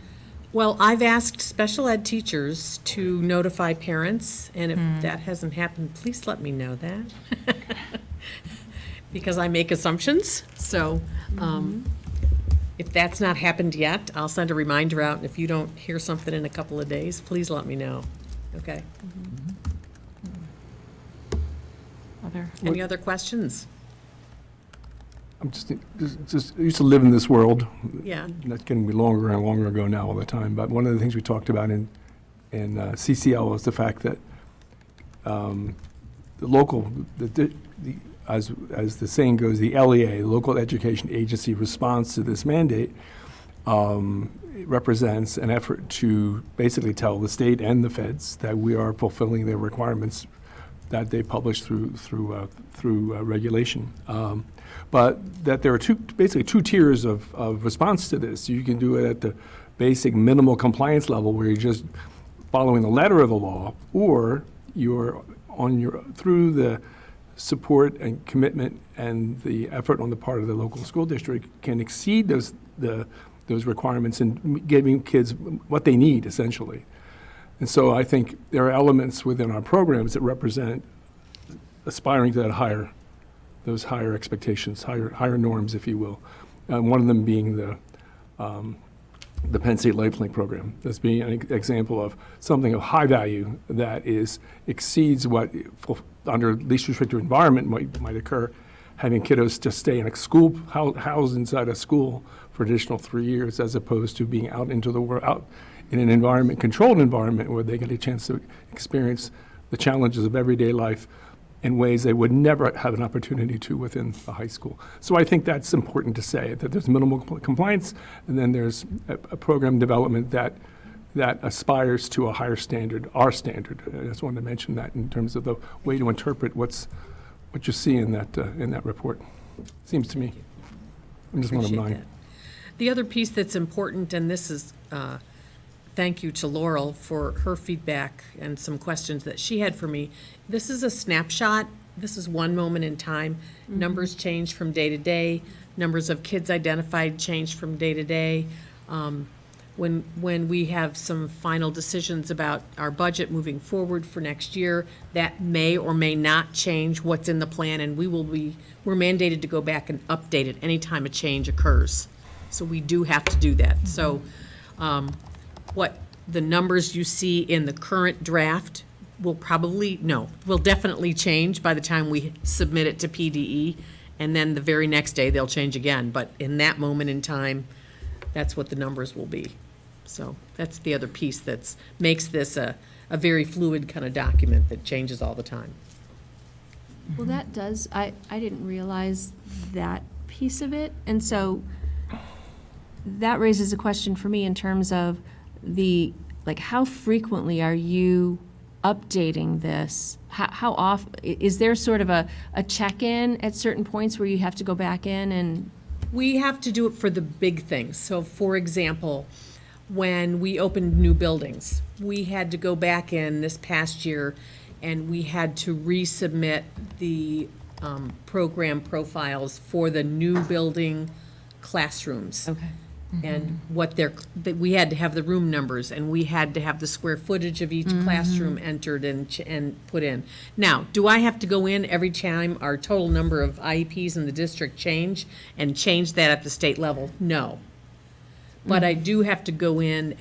Well, I've asked special ed teachers to notify parents, and if that hasn't happened, please let me know that. Because I make assumptions, so if that's not happened yet, I'll send a reminder out, and if you don't hear something in a couple of days, please let me know, okay? Any other questions? I'm just I used to live in this world. Yeah. That's getting me longer and longer ago now all the time. But one of the things we talked about in CCL was the fact that the local, as the saying goes, the LEA, Local Education Agency response to this mandate, it represents an effort to basically tell the state and the feds that we are fulfilling their requirements that they publish through regulation. But that there are basically two tiers of response to this. You can do it at the basic minimal compliance level where you're just following the letter of the law, or you're through the support and commitment and the effort on the part of the local school district can exceed those requirements in giving kids what they need, essentially. And so I think there are elements within our programs that represent aspiring to those higher expectations, higher norms, if you will. One of them being the Penn State Lifelink program. That's being an example of something of high value that exceeds what under least restrictive environment might occur, having kiddos just stay in a school, housed inside a school for additional 3 years, as opposed to being out into the world, out in an controlled environment where they get a chance to experience the challenges of everyday life in ways they would never have an opportunity to within a high school. So I think that's important to say, that there's minimal compliance, and then there's a program development that aspires to a higher standard, our standard. I just wanted to mention that in terms of the way to interpret what you see in that report. Seems to me. I'm just one of Appreciate mine. that. The other piece that's important, and this is thank you to Laurel for her feedback and some questions that she had for me. This is a snapshot. This is one moment in time. Numbers change from day to day. Numbers of kids identified change from day to day. When we have some final decisions about our budget moving forward for next year, that may or may not change what's in the plan, and we're mandated to go back and update it anytime a change occurs. So we do have to do that. So what the numbers you see in the current draft will definitely change by the time we submit it to PDE, and then the very next day they'll change again. But in that moment in time, that's what the numbers will be. So that's the other piece that makes this a very fluid kind of document that changes all the time. Well, that does, I didn't realize that piece of it. And so that raises a question for me in terms of how frequently are you updating this? How often, is there sort of a check-in at certain points where you have to go back in and? We have to do it for the big things. So for example, when we opened new buildings, we had to go back in this past year and we had to resubmit the program profiles for the new building classrooms. Okay. And we had to have the room numbers, and we had to have the square footage of each classroom entered and put in. Now, do I have to go in every time our total number of IEPs in the district change that at the state level? No. But I do have to go in,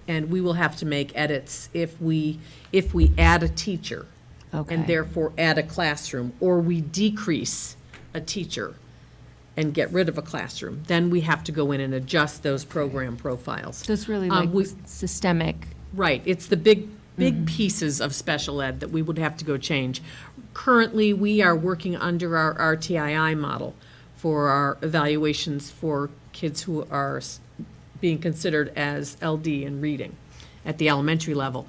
and we will have to make edits if we add a teacher. Okay. And therefore add a classroom, or we decrease a teacher and get rid of a classroom, then we have to go in and adjust those program profiles. So it's really systemic. Right, it's the big pieces of special ed that we would have to go change. Currently, we are working under our RTII model for our evaluations for kids who are being considered as LD in reading at the elementary level.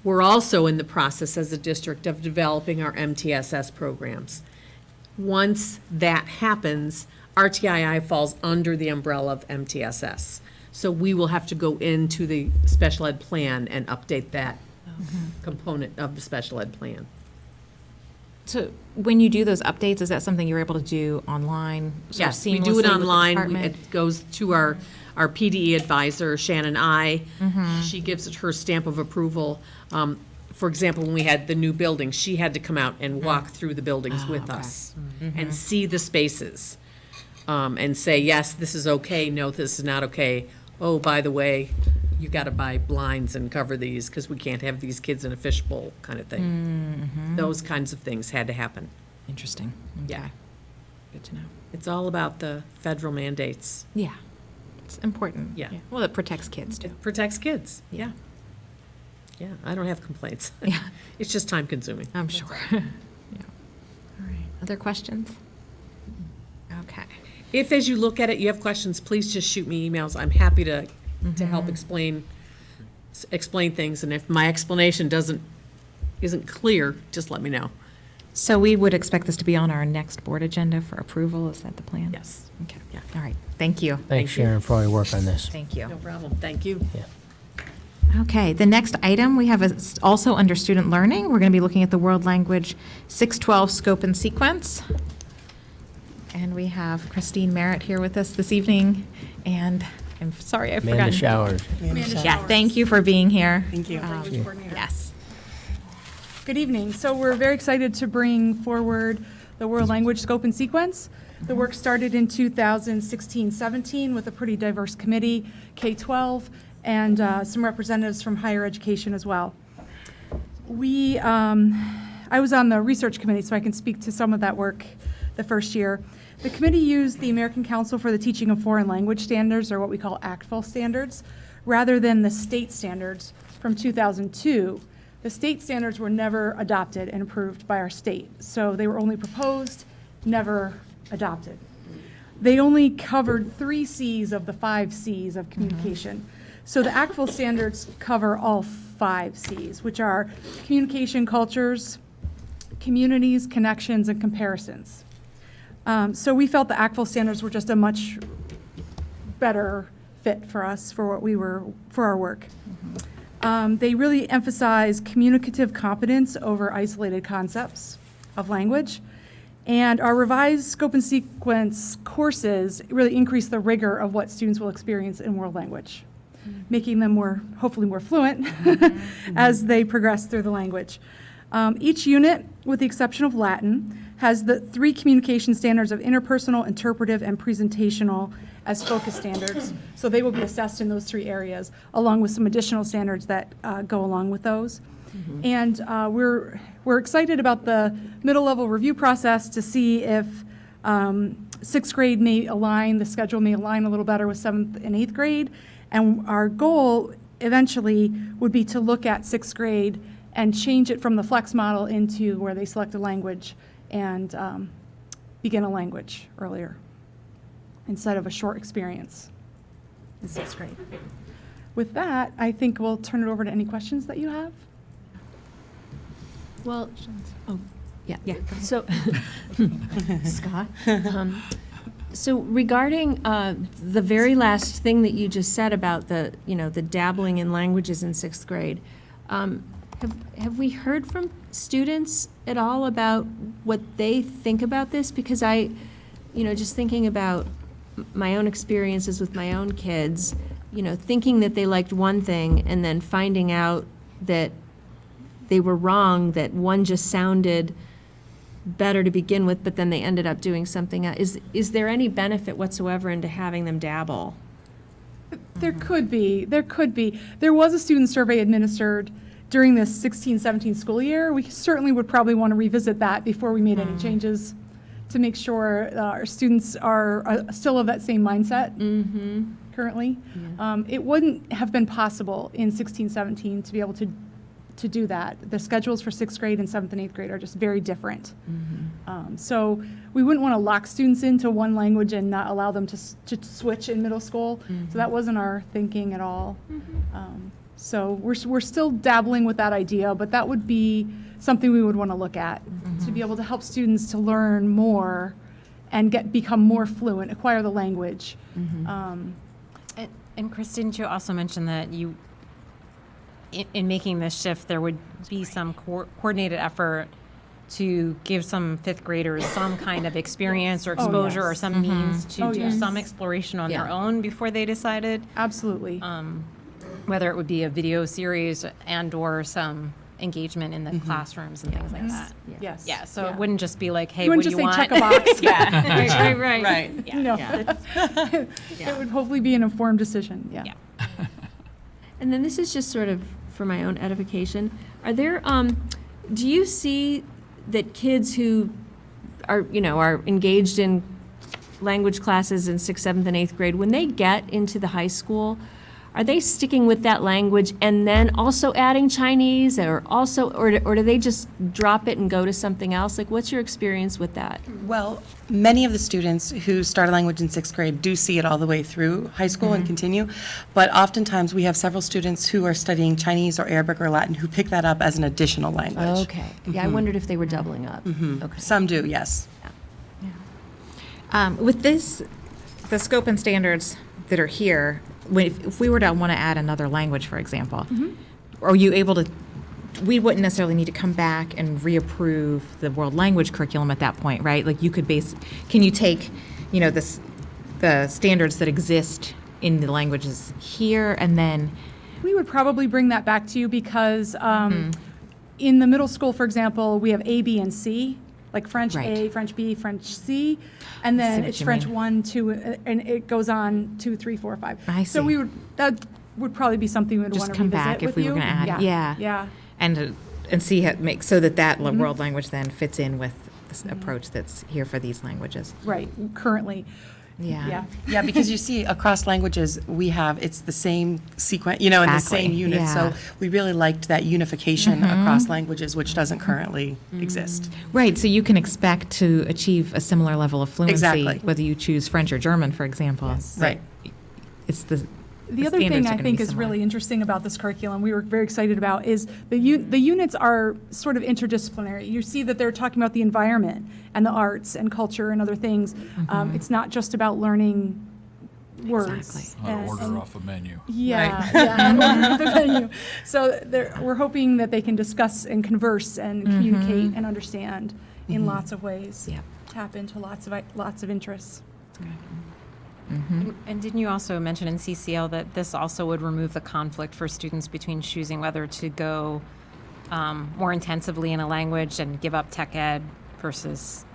We're also in the process as a district of developing our MTSS programs. Once that happens, RTII falls under the umbrella of MTSS. So we will have to go into the special ed plan and update that component of the special ed plan. So when you do those updates, is that something you're able to do online? sort of Yes, we do seamlessly it with the online. department? It goes to our PDE advisor, Shannon I. She gives it her stamp of approval. For example, when we had the new building, she had to come out and walk through the buildings with us and see the spaces and say, yes, this is okay, no, this is not okay. Oh, by the way, you got to buy blinds and cover these because we can't have these kids in a fishbowl kind of thing. Those kinds of things had to happen. Interesting. Okay. Yeah. Good to know. It's all about the federal mandates. Yeah. It's important. Yeah. Well, it protects kids too. It protects kids, yeah. Yeah, I don't have complaints. Yeah. It's just time consuming. I'm sure. Yeah. All right. Other questions? Okay. If, as you look at it, you have questions, please just shoot me emails. I'm happy to help explain things, and if my explanation isn't clear, just let me know. So we would expect this to be on our next board agenda for approval. Is that the plan? Yes. Okay. Yeah. All right. Thank you. Thanks, Sharon, for all your work on this. Thank you. No problem, thank you. Okay, the next item we have is also under student learning. We're going to be looking at the World Language 612 scope and sequence. And we have Christine Merritt here with us this evening. And I'm sorry, I forgot. Amanda Showers. Yeah, thank you for being here. Thank you. Yes. Good evening. So we're very excited to bring forward the World Language Scope and Sequence. The work started in 2016-17 with a pretty diverse committee, K-12, and some representatives from higher education as well. I was on the research committee, so I can speak to some of that work the first year. The committee used the American Council for the Teaching of Foreign Language Standards, or what we call ACTFL standards, rather than the state standards from 2002. The state standards were never adopted and approved by our state, so they were only proposed, never adopted. They only covered 3 C's of the 5 C's of communication. So the ACTFL standards cover all 5 C's, which are communication cultures, communities, connections, and comparisons. So we felt the ACTFL standards were just a much better fit for us for our work. They really emphasize communicative competence over isolated concepts of language. And our revised scope and sequence courses really increase the rigor of what students will experience in world language, making them hopefully more fluent as they progress through the language. Each unit, with the exception of Latin, has the 3 communication standards of interpersonal, interpretive, and presentational as focus standards. So they will be assessed in those 3 areas, along with some additional standards that go along with those. And we're excited about the middle level review process to see if 6th grade the schedule may align a little better with 7th and 8th grade. And our goal eventually would be to look at 6th grade and change it from the flex model into where they select a language and begin a language earlier instead of a short experience in sixth grade. With that, I think we'll turn it over to any questions that you have. Well, yeah. So, Scott? So regarding the very last thing that you just said about the dabbling in languages in sixth grade, have we heard from students at all about what they think about this? Because just thinking about my own experiences with my own kids, thinking that they liked one thing and then finding out that they were wrong, that one just sounded better to begin with, but then they ended up doing something else. Is there any benefit whatsoever into having them dabble? There could be. There was a student survey administered during this 16-17 school year. We certainly would probably want to revisit that before we made any changes to make sure our students are still of that same mindset currently. Yeah. It wouldn't have been possible in 16-17 to be able to do that. The schedules for sixth grade and seventh and eighth grade are just very different. So we wouldn't want to lock students into one language and not allow them to switch in middle school. So that wasn't our thinking at all. So we're still dabbling with that idea, but that would be something we would want to look at to be able to help students to learn more and become more fluent, acquire the language. And Chris, didn't you also mention that you, in making this shift, there would be some coordinated effort to give some fifth graders some kind of experience or exposure or some means to do some exploration on their own before they decided? Absolutely. Whether it would be a video series and or some engagement in the classrooms and things like that. Yes. Yeah, so it wouldn't just be like, hey, You what wouldn't do you just want? say check a box. Yeah, right. Right. It would hopefully be an informed decision, yeah. And then this is just sort of for my own edification. Are there, do you see that kids who are engaged in language classes in sixth, seventh, and eighth grade, when they get into the high school, are they sticking with that language and then also adding Chinese, or do they just drop it and go to something else? Like, what's your experience with that? Well, many of the students who start a language in sixth grade do see it all the way through high school and continue, but oftentimes we have several students who are studying Chinese or Arabic or Latin who pick that up as an additional language. Okay. Yeah, I wondered if they were doubling up. Okay. Some do, yes. With the scope and standards that are here, if we were to want to add another language, for example, are you able to, we wouldn't necessarily need to come back and reapprove the world language curriculum at that point, right? Like, you could can you take, the standards that exist in the languages here, and then? We would probably bring that back to you because in the middle school, for example, we have A, B, and C, like French A, French B, French C, and then it's French 1, 2, and it goes on 2, 3, 4, 5. I see. So that would probably be something we would want to come revisit back with if we were you. going to add it. Yeah. And see how it makes, so that world language then fits in with this approach that's here for these languages. Right, currently. Yeah. Yeah, because you see across languages, it's the same sequence, in the same unit. yeah. So we really liked that unification across languages, which doesn't currently exist. Right, so you can expect to achieve a similar level of fluency, Exactly. whether you choose French or German, for example. Yes. But Right. It's the other thing standards are I gonna think be is similar. really interesting about this curriculum, we were very excited about, is the units are sort of interdisciplinary. You see that they're talking about the environment and the arts and culture and other things. It's not just about learning words. How to order off a menu. Yeah, order off the menu. So we're hoping that they can discuss and converse and communicate and understand in lots of ways. Yep. Tap into lots of interests. And didn't you also mention in CCL that this also would remove the conflict for students between choosing whether to go more intensively in a language and give up tech ed versus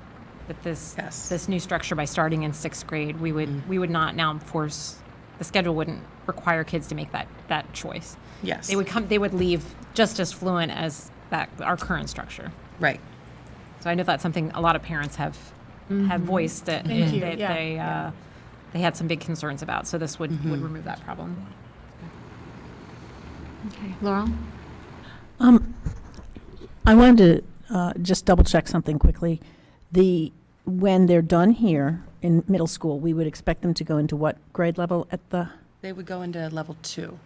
with this new structure by starting in sixth grade, we would not now force, the schedule wouldn't require kids to make that choice. Yes. They would leave just as fluent as our current structure. Right. So I know that's something a lot of parents have voiced that Thank you. they had some big concerns about. So this would remove that problem. Okay, Laurel? I wanted to just double check something quickly. when they're done here in middle school, we would expect them to go into what grade level at the, They would go into level 2.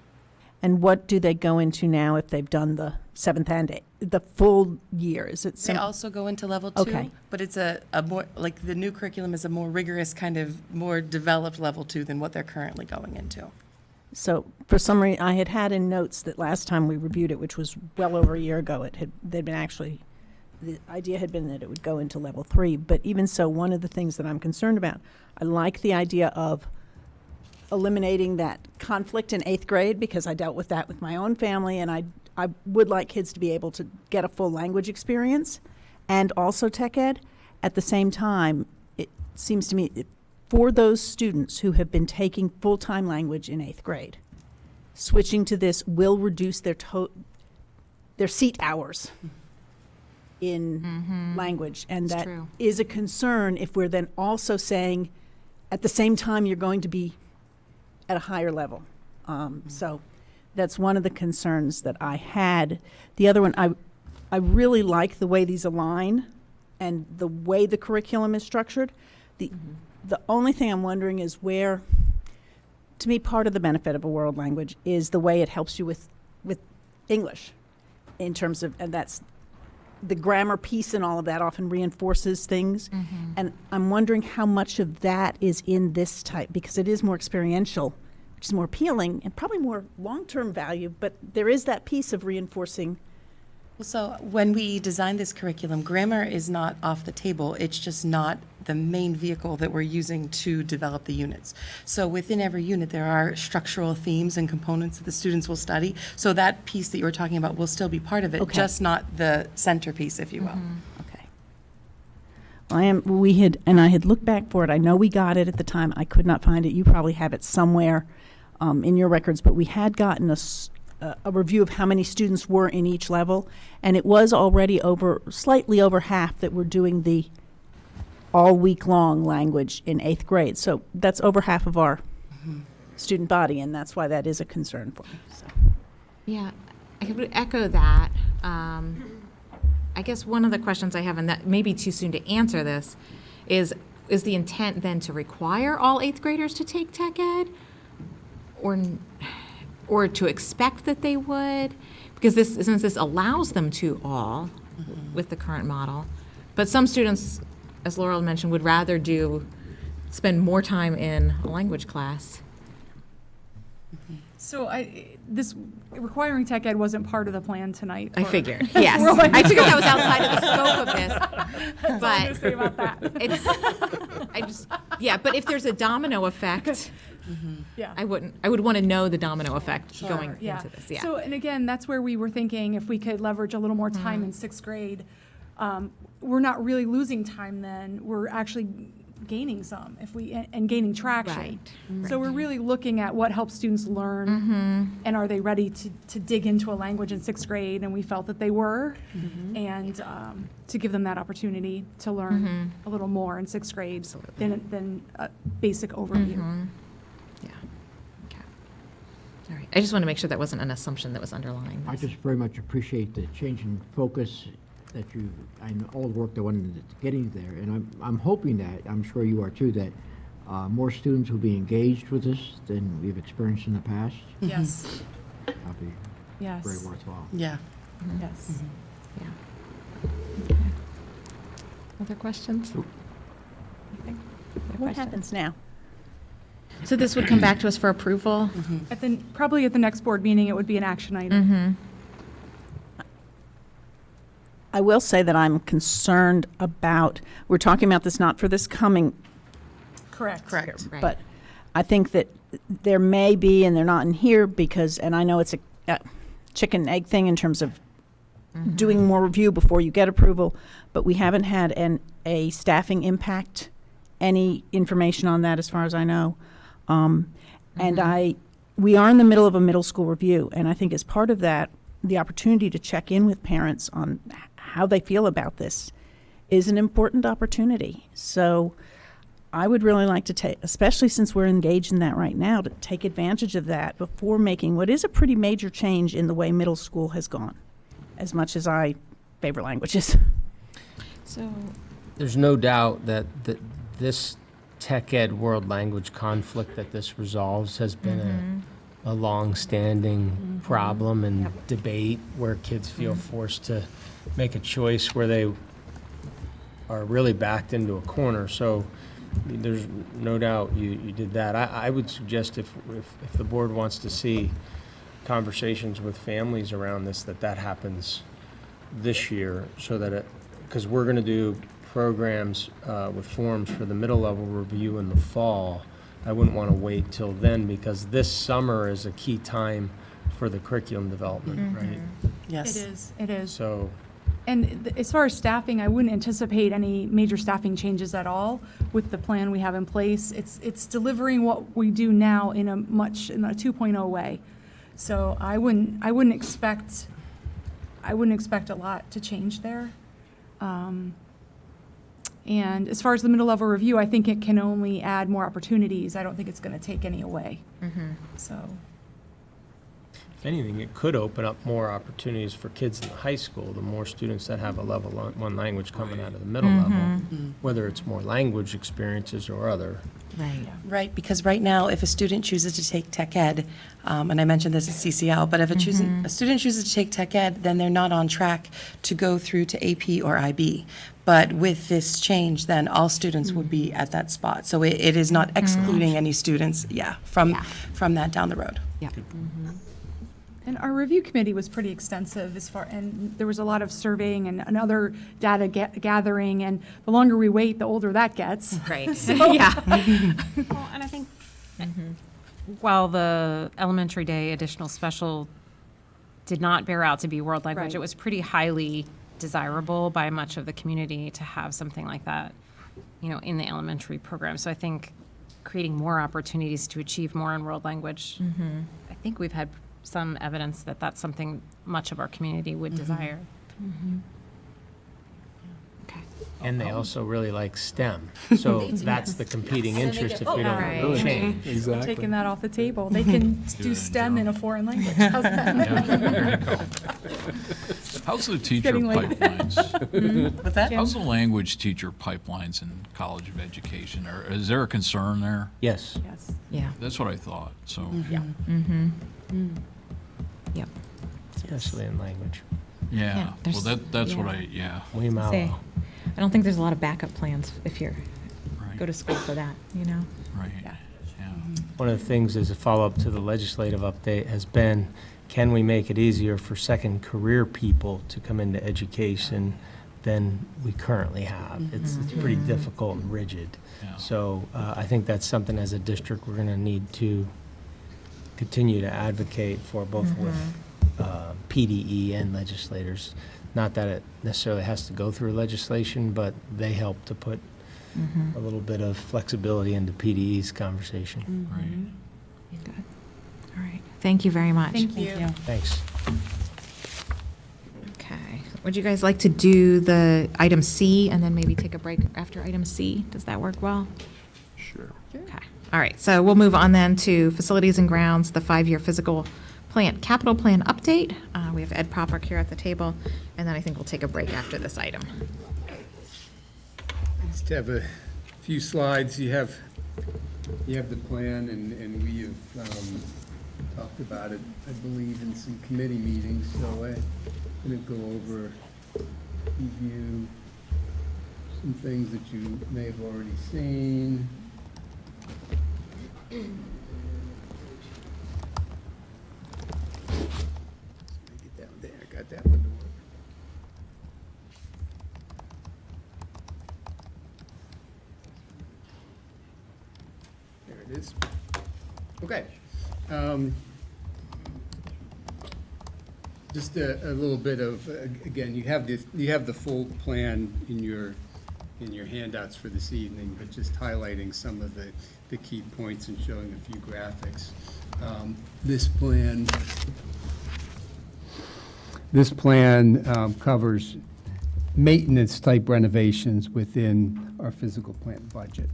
and what do they go into now if they've done the 7th and 8th, the full year? Is it They also go into level 2, Okay. but it's a more, like, the new curriculum is a more rigorous, kind of more developed level 2 than what they're currently going into. So for some reason, I had in notes that last time we reviewed it, which was well over a year ago, they'd been actually, the idea had been that it would go into level 3. But even so, one of the things that I'm concerned about, I like the idea of eliminating that conflict in 8th grade, because I dealt with that with my own family, and I would like kids to be able to get a full language experience and also tech ed. At the same time, it seems to me for those students who have been taking full-time language in 8th grade, switching to this will reduce their seat hours in language, and It's that true. is a concern if we're then also saying at the same time you're going to be at a higher level. So that's one of the concerns that I had. The other one, I really like the way these align and the way the curriculum is structured. The only thing I'm wondering is where, to me, part of the benefit of a world language is the way it helps you with English in terms of, and that's the grammar piece and all of that often reinforces things. And I'm wondering how much of that is in this type, because it is more experiential, which is more appealing and probably more long-term value, but there is that piece of reinforcing. Well, so when we designed this curriculum, grammar is not off the table. It's just not the main vehicle that we're using to develop the units. So within every unit, there are structural themes and components that the students will study. So that piece that you were talking about will still be part of it, Okay. just not the centerpiece, if you will. Okay. Well, I had looked back for it. I know we got it at the time. I could not find it. You probably have it somewhere in your records, but we had gotten a review of how many students were in each level, and it was already slightly over half that were doing the all week long language in 8th grade. So that's over half of our student body, and that's why that is a concern for me. So. Yeah, I would echo that. I guess one of the questions I have, and that may be too soon to answer this, is the intent then to require all 8th graders to take tech ed? Or to expect that they would? Because since this allows them to all with the current model, but some students, as Laurel mentioned, would rather spend more time in a language class. So this requiring tech ed wasn't part of the plan tonight. I for- figured, yes. I figured that was outside of the scope of this. That's all I'm gonna say about that. But if there's a domino effect, Yeah. I would want to know the domino effect Sure, going yeah. into this, yeah. So, and again, that's where we were thinking if we could leverage a little more time in 6th grade. We're not really losing time then, we're actually gaining some and gaining traction. Right, So we're really looking at what helps students learn and are they ready to dig into a language in 6th grade, and we felt that they were, and to give them that opportunity to learn a little more in 6th grade than a basic overview. Yeah. Okay. All right. I just want to make sure that wasn't an assumption that was underlying I this. just very much appreciate the change in focus that and all the work that went into getting there. And I'm hoping that, I'm sure you are too, that more students will be engaged with this than we've experienced in the past. Yes. That'll be Yes. very worthwhile. Yeah. Yes. Yeah. Okay. Other questions? Anything? Other What questions? happens now? So this would come back to us for approval? Probably at the next board meeting, it would be an action item. I will say that I'm concerned about, we're talking about this not for this coming, Correct. Correct. Right. but I think that there may be, and they're not in here because, and I know it's a chicken and egg thing in terms of doing more review before you get approval, but we haven't had a staffing impact, any information on that as far as I know. And we are in the middle of a middle school review, and I think as part of that, the opportunity to check in with parents on how they feel about this is an important opportunity. So I would really like to take, especially since we're engaged in that right now, to take advantage of that before making what is a pretty major change in the way middle school has gone, as much as I favor languages. So there's no doubt that this tech ed world language conflict that this resolves has been a long-standing problem and debate where kids feel forced to make a choice where they are really backed into a corner. So there's no doubt you did that. I would suggest if the board wants to see conversations with families around this, that happens this year, so that because we're going to do programs with forms for the middle level review in the fall. I wouldn't want to wait till then, because this summer is a key time for the curriculum development, right? Yes. It is. So, and as far as staffing, I wouldn't anticipate any major staffing changes at all with the plan we have in place. It's delivering what we do now in a 2.0 way. So I wouldn't expect a lot to change there. And as far as the middle level review, I think it can only add more opportunities. I don't think it's going to take any away. So. if anything, it could open up more opportunities for kids in the high school, the more students that have a level 1 language coming out of the middle level, whether it's more language experiences or other. Right. Right, because right now, if a student chooses to take tech ed, and I mentioned this at CCL, but if a student chooses to take tech ed, then they're not on track to go through to AP or IB. But with this change, then all students would be at that spot. So it is not excluding any students, from that down the road. Yeah. And our review committee was pretty extensive and there was a lot of surveying and other data gathering, and the longer we wait, the older that gets. Right. So- Yeah. Well, and I think while the elementary day additional special did not bear out to be world language, Right. it was pretty highly desirable by much of the community to have something like that, in the elementary program. So I think creating more opportunities to achieve more in world language, I think we've had some evidence that that's something much of our community would desire. And they also really like STEM. So that's the competing interest if we don't change. Exactly. Taking that off the table. They can do STEM in a foreign language. How's that? There you go. How's the teacher getting late. pipelines? What's that? How's the language teacher pipelines in College of Education? Or is there a concern there? Yes. Yes. Yeah. That's what I thought, so. Yeah. Yep. Especially in language. Yeah, there's- well, that's what yeah. We Say, malo. I don't think there's a lot of backup plans if you're Right. go to school for that, Right, Yeah. yeah. One of the things as a follow-up to the legislative update has been, can we make it easier for second career people to come into education than we currently have? It's pretty difficult and rigid. Yeah. So I think that's something as a district we're going to need to continue to advocate for, both with PDE and legislators. Not that it necessarily has to go through legislation, but they help to put a little bit of flexibility into PDE's conversation. Right. Good. All right. Thank you very much. Thank you. Thanks. Okay. Would you guys like to do the item C and then maybe take a break after item C? Does that work well? Sure. Okay. All right. So we'll move on then to facilities and grounds, the 5-year physical plant, capital plan update. We have Ed Popock here at the table, and then I think we'll take a break after this item. Just have a few slides. You have the plan, and we have talked about it, I believe, in some committee meetings. So I'm going to go over, review some things that you may have already seen. Get down there. I got that one to work. There it is. Okay. Just a little bit of, again, you have the full plan in your handouts for this evening, but just highlighting some of the key points and showing a few graphics. This plan covers maintenance-type renovations within our physical plant budget.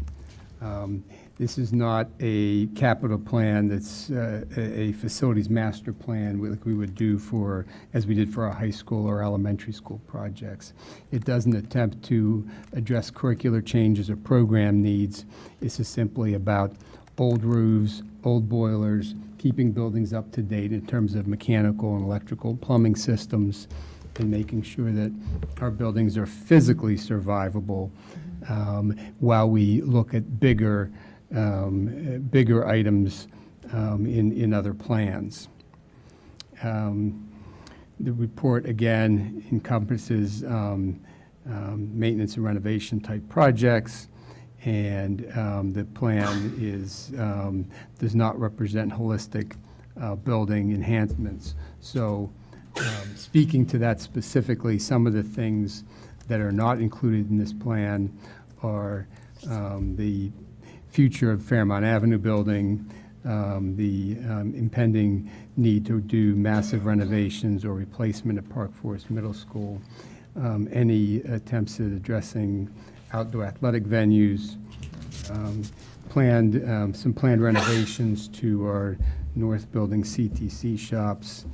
This is not a capital plan that's a facilities master plan like we would do for, as we did for our high school or elementary school projects. It doesn't attempt to address curricular changes or program needs. This is simply about old roofs, old boilers, keeping buildings up to date in terms of mechanical and electrical plumbing systems, and making sure that our buildings are physically survivable while we look at bigger items in other plans. The report, again, encompasses maintenance and renovation type projects, and the plan does not represent holistic building enhancements. So speaking to that specifically, some of the things that are not included in this plan are the future of Fairmont Avenue building, the impending need to do massive renovations or replacement at Park Forest Middle School, any attempts at addressing outdoor athletic venues, some planned renovations to our North Building CTC shops,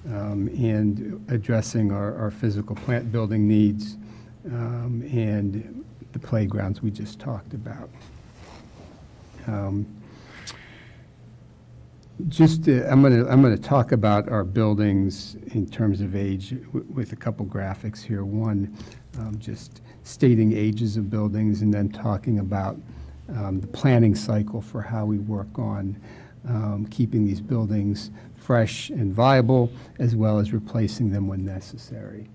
and addressing our physical plant building needs, and the playgrounds we just talked about. I'm going to talk about our buildings in terms of age with a couple graphics here. One, just stating ages of buildings, and then talking about the planning cycle for how we work on keeping these buildings fresh and viable, as well as replacing them when necessary.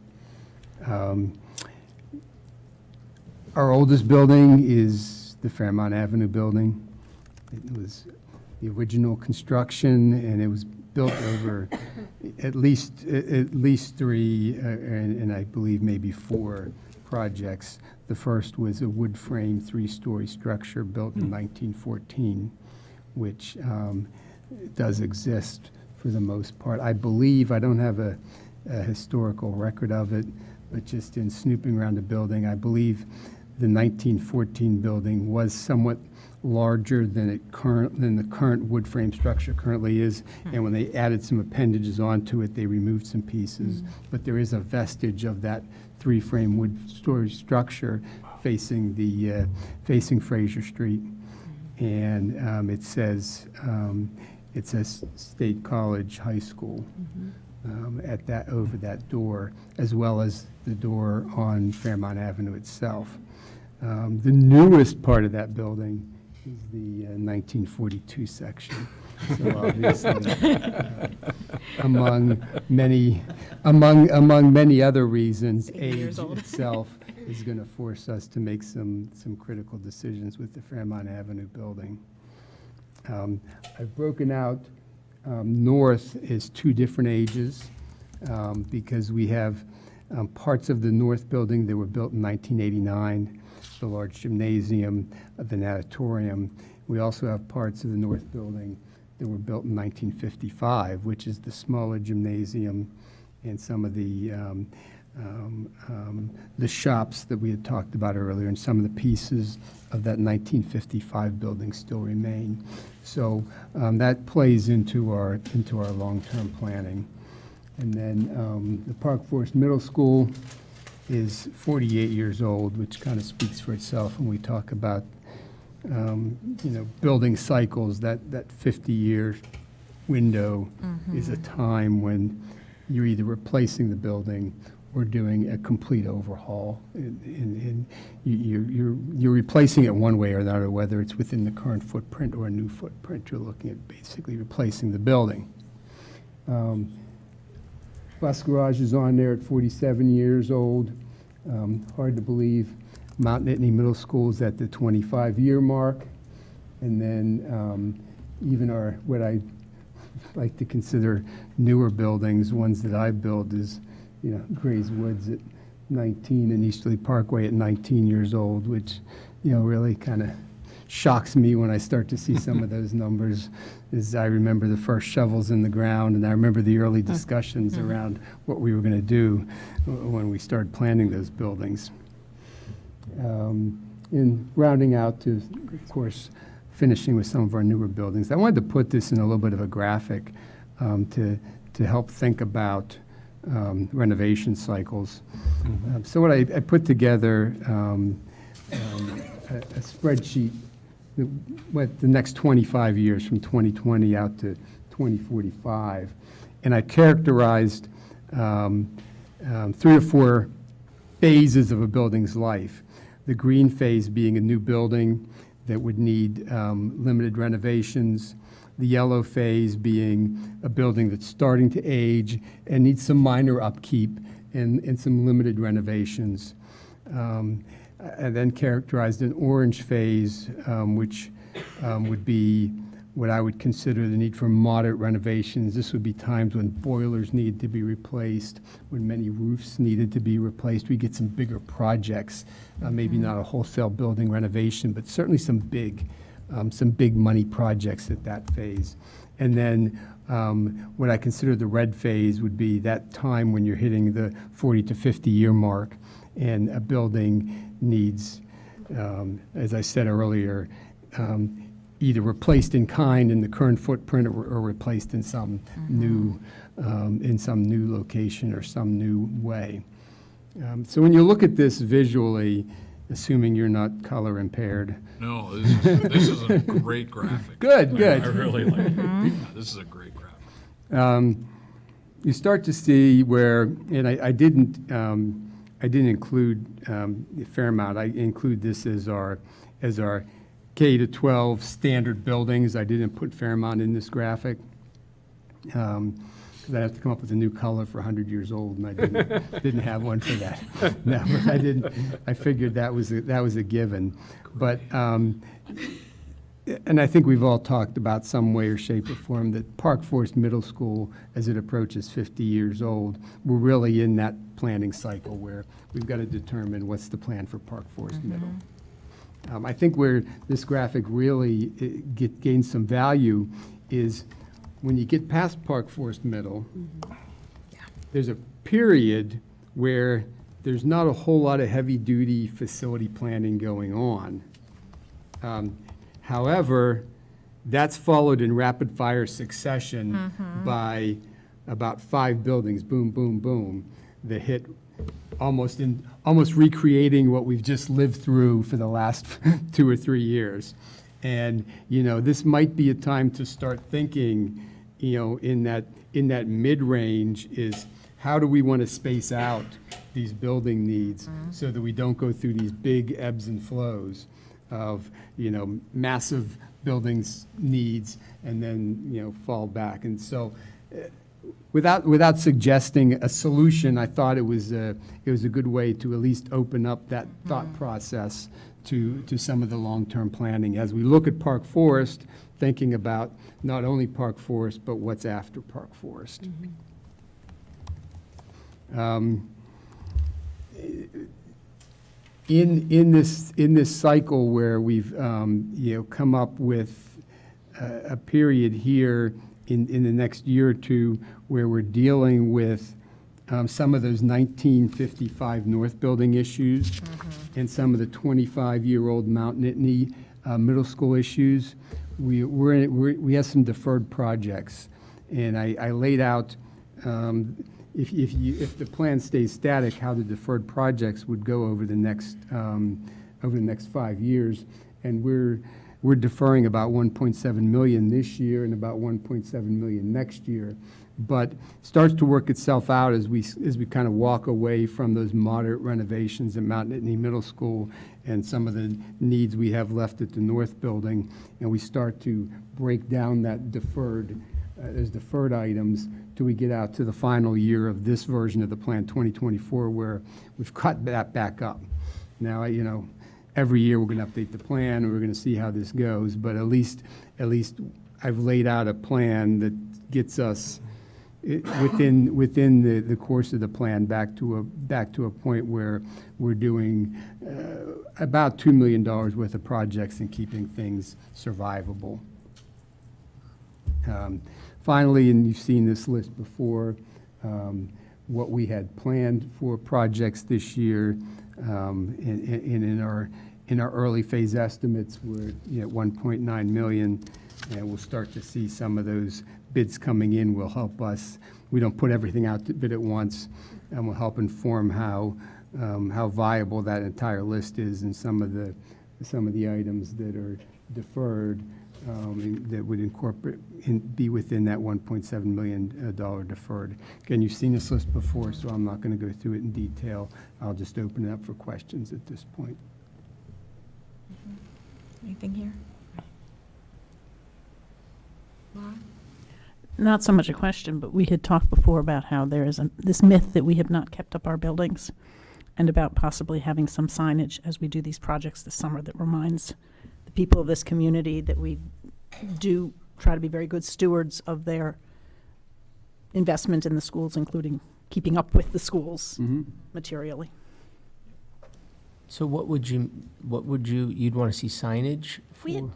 Our oldest building is the Fairmont Avenue building. It was the original construction, and it was built over at least three, and I believe maybe four projects. The first was a wood frame 3-story structure built in 1914, which does exist for the most part. I believe, I don't have a historical record of it, but just in snooping around the building, I believe the 1914 building was somewhat larger than the current wood frame structure currently is, and when they added some appendages onto it, they removed some pieces. But there is a vestige of that 3-frame wood story structure facing Fraser Street, and it says State College High School over that door, as well as the door on Fairmont Avenue itself. The newest part of that building is the 1942 section. So obviously, among many other reasons, age itself is going to force us to make some critical decisions with the Fairmont Avenue building. I've broken out north is 2 different ages because we have parts of the north building that were built in 1989, the large gymnasium, the natatorium. We also have parts of the north building that were built in 1955, which is the smaller gymnasium and some of the shops that we had talked about earlier, and some of the pieces of that 1955 building still remain. So that plays into our long-term planning. And then the Park Forest Middle School is 48 years old, which kind of speaks for itself when we talk about building cycles. That 50-year window is a time when you're either replacing the building or doing a complete overhaul. And you're replacing it one way or another, whether it's within the current footprint or a new footprint. You're looking at basically replacing the building. Bus garage is on there at 47 years old. Hard to believe. Mount Nittany Middle School is at the 25-year mark. And then even what I like to consider newer buildings, ones that I build, is Grays Woods at 19 and Easterly Parkway at 19 years old, which really kind of shocks me when I start to see some of those numbers. I remember the first shovels in the ground, and I remember the early discussions around what we were going to do when we started planning those buildings. In rounding out to, of course, finishing with some of our newer buildings. I wanted to put this in a little bit of a graphic to help think about renovation cycles. So what I put together a spreadsheet, what the next 25 years from 2020 out to 2045, and I characterized 3 or 4 phases of a building's life. The green phase being a new building that would need limited renovations. The yellow phase being a building that's starting to age and needs some minor upkeep and some limited renovations. I then characterized an orange phase, which would be what I would consider the need for moderate renovations. This would be times when boilers needed to be replaced, when many roofs needed to be replaced. We get some bigger projects, maybe not a wholesale building renovation, but certainly some big money projects at that phase. And then what I consider the red phase would be that time when you're hitting the 40 to 50 year mark and a building needs, as I said earlier, either replaced in kind in the current footprint or replaced in some new location or some new way. So when you look at this visually, assuming you're not color impaired. No, this is a great graphic. Good. I really like it. Yeah, this is a great graphic. You start to see where, and I didn't include a fair amount. I include this as our K to 12 standard buildings. I didn't put Fairmont in this graphic because I have to come up with a new color for 100 years old, and I didn't have one for that. No, I didn't. I figured that was a given. But and I think we've all talked about some way or shape or form that Park Forest Middle School, as it approaches 50 years old, we're really in that planning cycle where we've got to determine what's the plan for Park Forest Middle. I think where this graphic really gains some value is when you get past Park Forest Middle, there's a period where there's not a whole lot of heavy-duty facility planning going on. However, that's followed in rapid-fire succession by about 5 buildings, boom, boom, boom, that hit almost recreating what we've just lived through for the last 2 or 3 years. And, this might be a time to start thinking, in that mid-range is how do we want to space out these building needs so that we don't go through these big ebbs and flows of, massive buildings needs and then, fall back. And so without suggesting a solution, I thought it was a good way to at least open up that thought process to some of the long-term planning as we look at Park Forest, thinking about not only Park Forest but what's after Park Forest. In this cycle where we've come up with a period here in the next year or two where we're dealing with some of those 1955 North Building issues and some of the 25-year-old Mount Nittany middle school issues. We have some deferred projects, and I laid out if the plan stays static, how the deferred projects would go over the next 5 years, and we're deferring about 1.7 million this year and about 1.7 million next year, but starts to work itself out as we kind of walk away from those moderate renovations at Mount Nittany Middle School and some of the needs we have left at the North Building, and we start to break down that deferred items till we get out to the final year of this version of the plan, 2024, where we've cut that back up. Now, every year we're going to update the plan and we're going to see how this goes, but at least I've laid out a plan that gets us within the course of the plan back to a point where we're doing about $2 million worth of projects and keeping things survivable. Finally, and you've seen this list before, what we had planned for projects this year, and in in our early phase estimates, we're at 1.9 million, and we'll start to see some of those bids coming in will help us. We don't put everything out to bid at once, and will help inform how viable that entire list is, and some of the items that are deferred that would be within that $1.7 million deferred. Again, you've seen this list before, so I'm not going to go through it in detail. I'll just open it up for questions at this point. Anything here? Laura? Not so much a question, but we had talked before about how there is this myth that we have not kept up our buildings, and about possibly having some signage as we do these projects this summer that reminds the people of this community that we do try to be very good stewards of their investment in the schools, including keeping up with the schools materially. So you'd want to see signage for?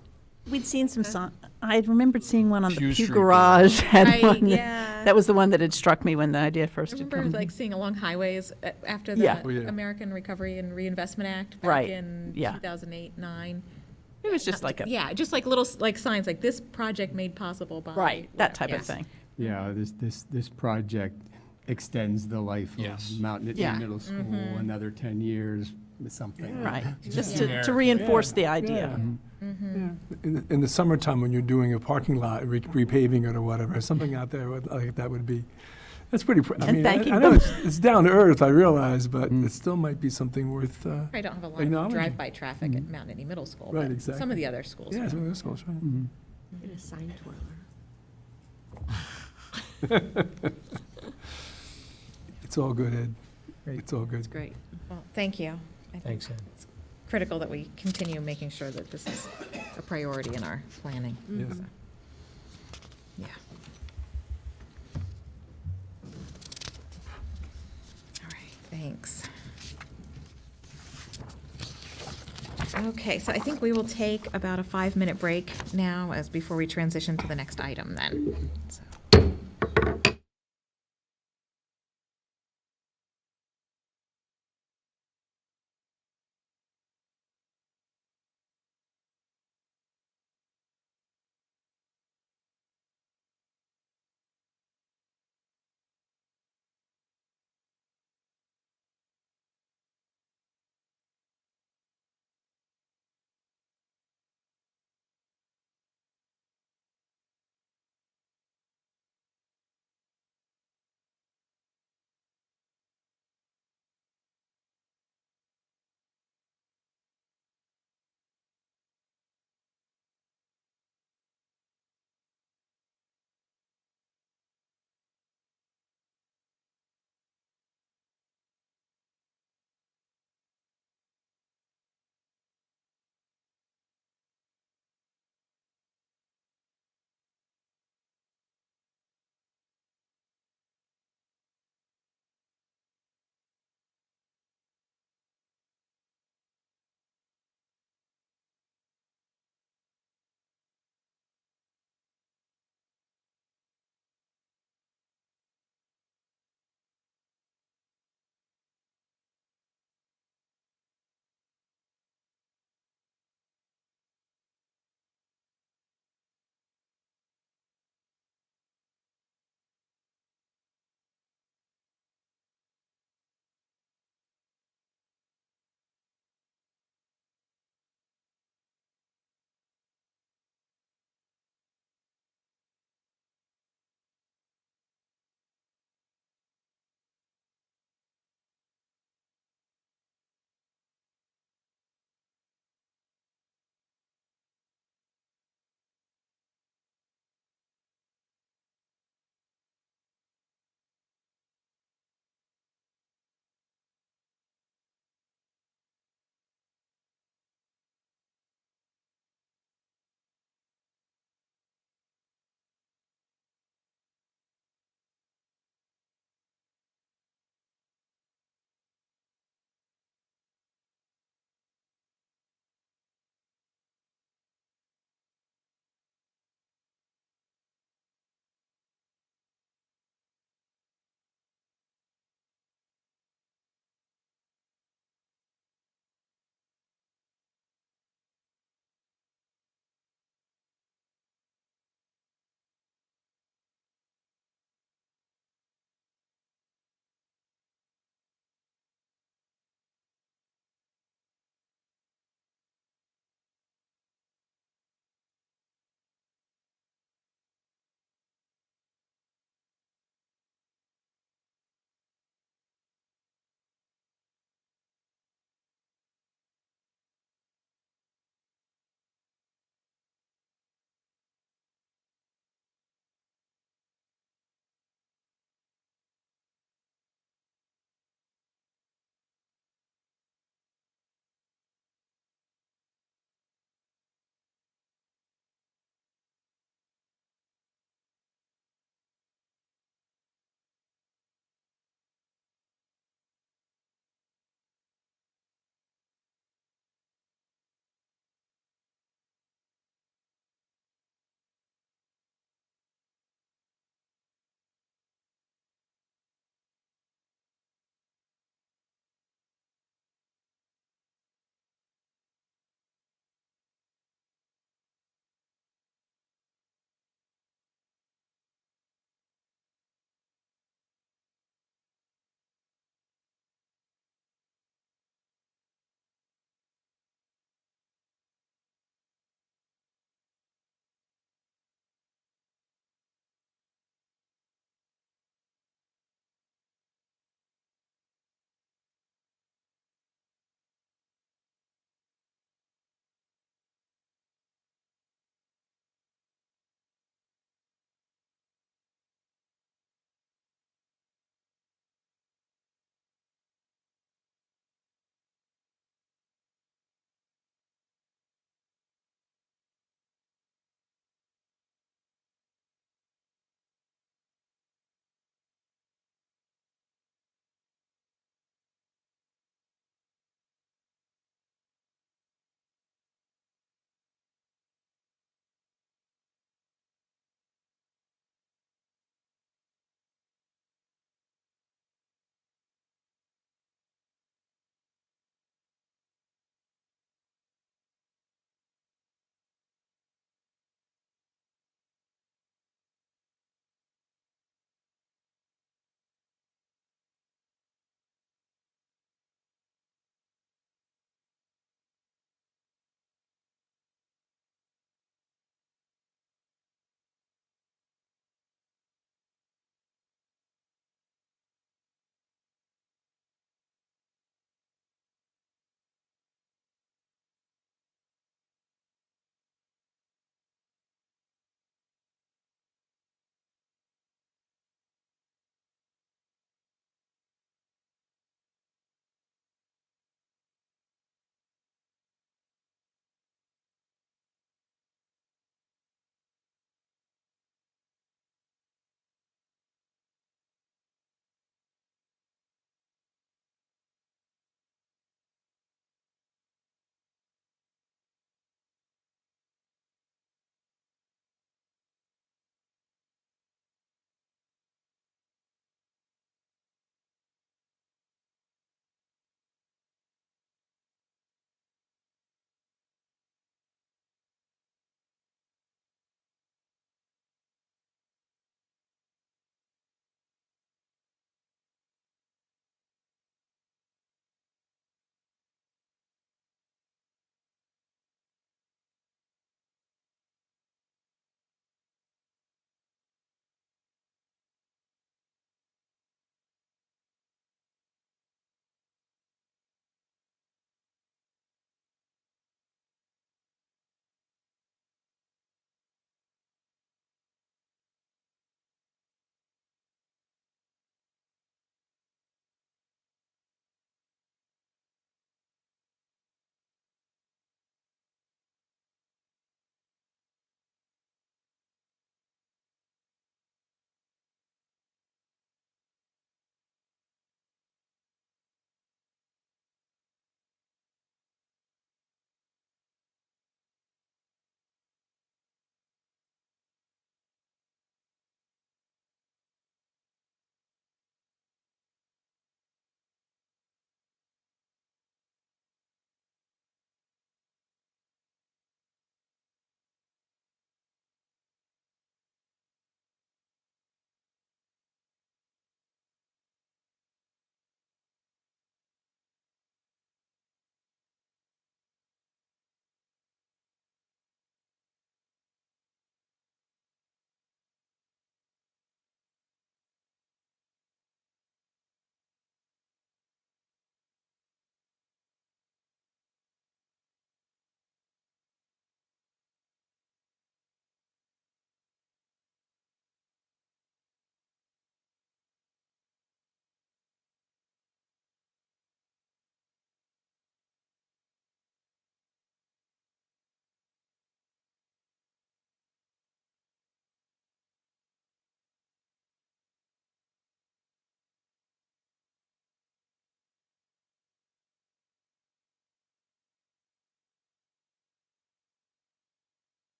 We'd seen some I had remembered seeing one on the Pew Pew Street Garage. Had Right, one yeah. that was the one that had struck me when the idea first I had remember come. like seeing along highways after the Yeah. American Recovery and Reinvestment Act back Right, in yeah. 2008-9. It was just like a just like little like signs like this project made possible by that type of Yes. thing. Yeah, this project extends the life Yes. of Mountain Yeah. Middle School another 10 years, something. Right, just Yeah. to reinforce the idea. In the summertime, when you're doing a parking lot, repaving it or whatever, something out there like that would be, that's pretty, I And mean, thanking I know them. it's down to earth, I realize, but it still might be something worth I don't have a lot of acknowledging. drive-by traffic at Mount Airy Middle School. Right, but exactly. Some of the other schools. Yeah, do. some of those schools, right. Get a sign twirler. It's all good, Ed. Great. It's all good. Great. Well, thank you. I think Thanks, Ed. it's critical that we continue making sure that this is a priority in our planning. Yes. So, yeah. All right, thanks. Okay, so I think we will take about a 5-minute break now before we transition to the next item then. So.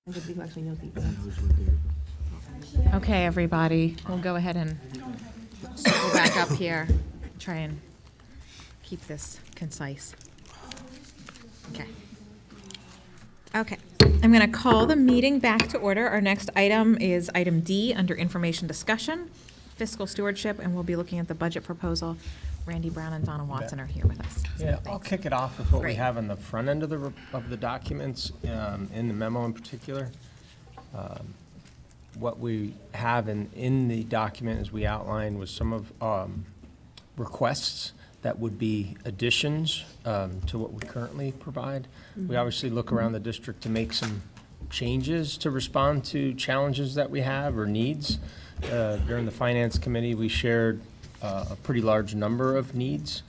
Who actually knows the answer. Okay, everybody, we'll go ahead and circle back up here. Try and keep this concise. Okay. Okay, I'm going to call the meeting back to order. Our next item is item D under information discussion, fiscal stewardship, and we'll be looking at the budget proposal. Randy Brown and Donna Watson are here with us. Yeah, I'll kick it off with what we Great. have on the front end of the documents, in the memo in particular. What we have in the document, as we outlined, was some of requests that would be additions to what we currently provide. We obviously look around the district to make some changes to respond to challenges that we have or needs. During the Finance Committee, we shared a pretty large number of needs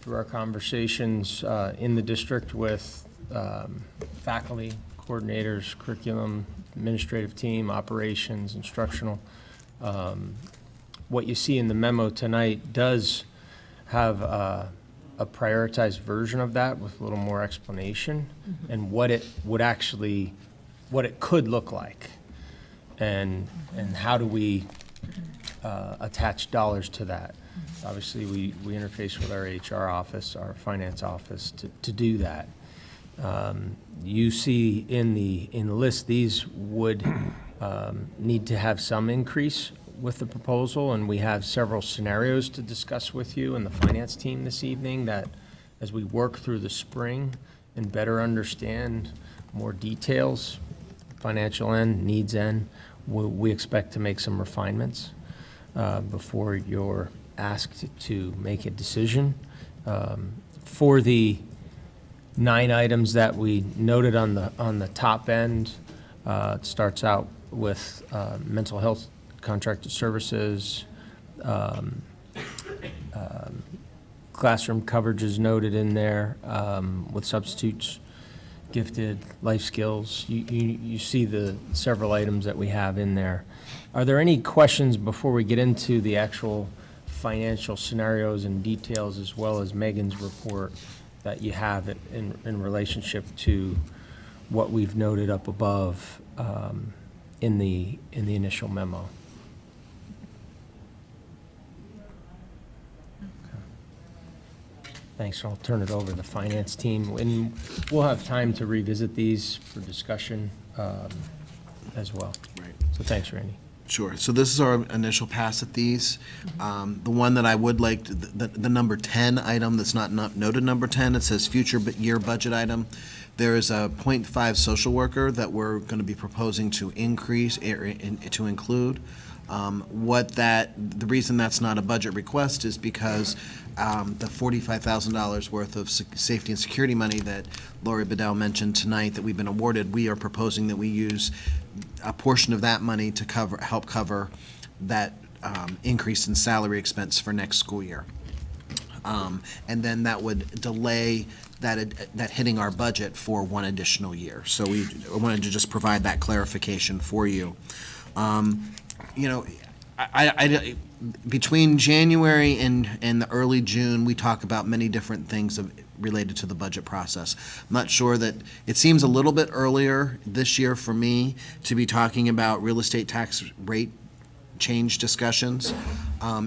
through our conversations in the district with faculty, coordinators, curriculum, administrative team, operations, instructional. What you see in the memo tonight does have a prioritized version of that with a little more explanation and what it could look like, and how do we attach dollars to that. Obviously, we interface with our HR office, our finance office to do that. You see in the list, these would need to have some increase with the proposal, and we have several scenarios to discuss with you and the finance team this evening that, as we work through the spring and better understand more details, financial end, needs end, we expect to make some refinements before you're asked to make a decision. For the 9 items that we noted on the top end, it starts out with mental health contracted services, classroom coverage is noted in there, with substitutes, gifted, life skills. You see the several items that we have in there. Are there any questions before we get into the actual financial scenarios and details, as well as Megan's report, that you have in relationship to what we've noted up above in the initial memo? Thanks. I'll turn it over to the finance team, and we'll have time to revisit these for discussion as well. Right. So thanks, Randy. Sure. So this is our initial pass at these. The one that I would like, the number 10 item that's not noted number 10, it says future year budget item. There is a 0.5 social worker that we're going to be proposing to increase, to include. The reason that's not a budget request is because the $45,000 worth of safety and security money that Lori Bedell mentioned tonight that we've been awarded, we are proposing that we use a portion of that money to help cover that increase in salary expense for next school year. And then that would delay that hitting our budget for one additional year. So I wanted to just provide that clarification for you. Between January and the early June, we talk about many different things related to the budget process. I'm not sure that, it seems a little bit earlier this year for me to be talking about real estate tax rate change discussions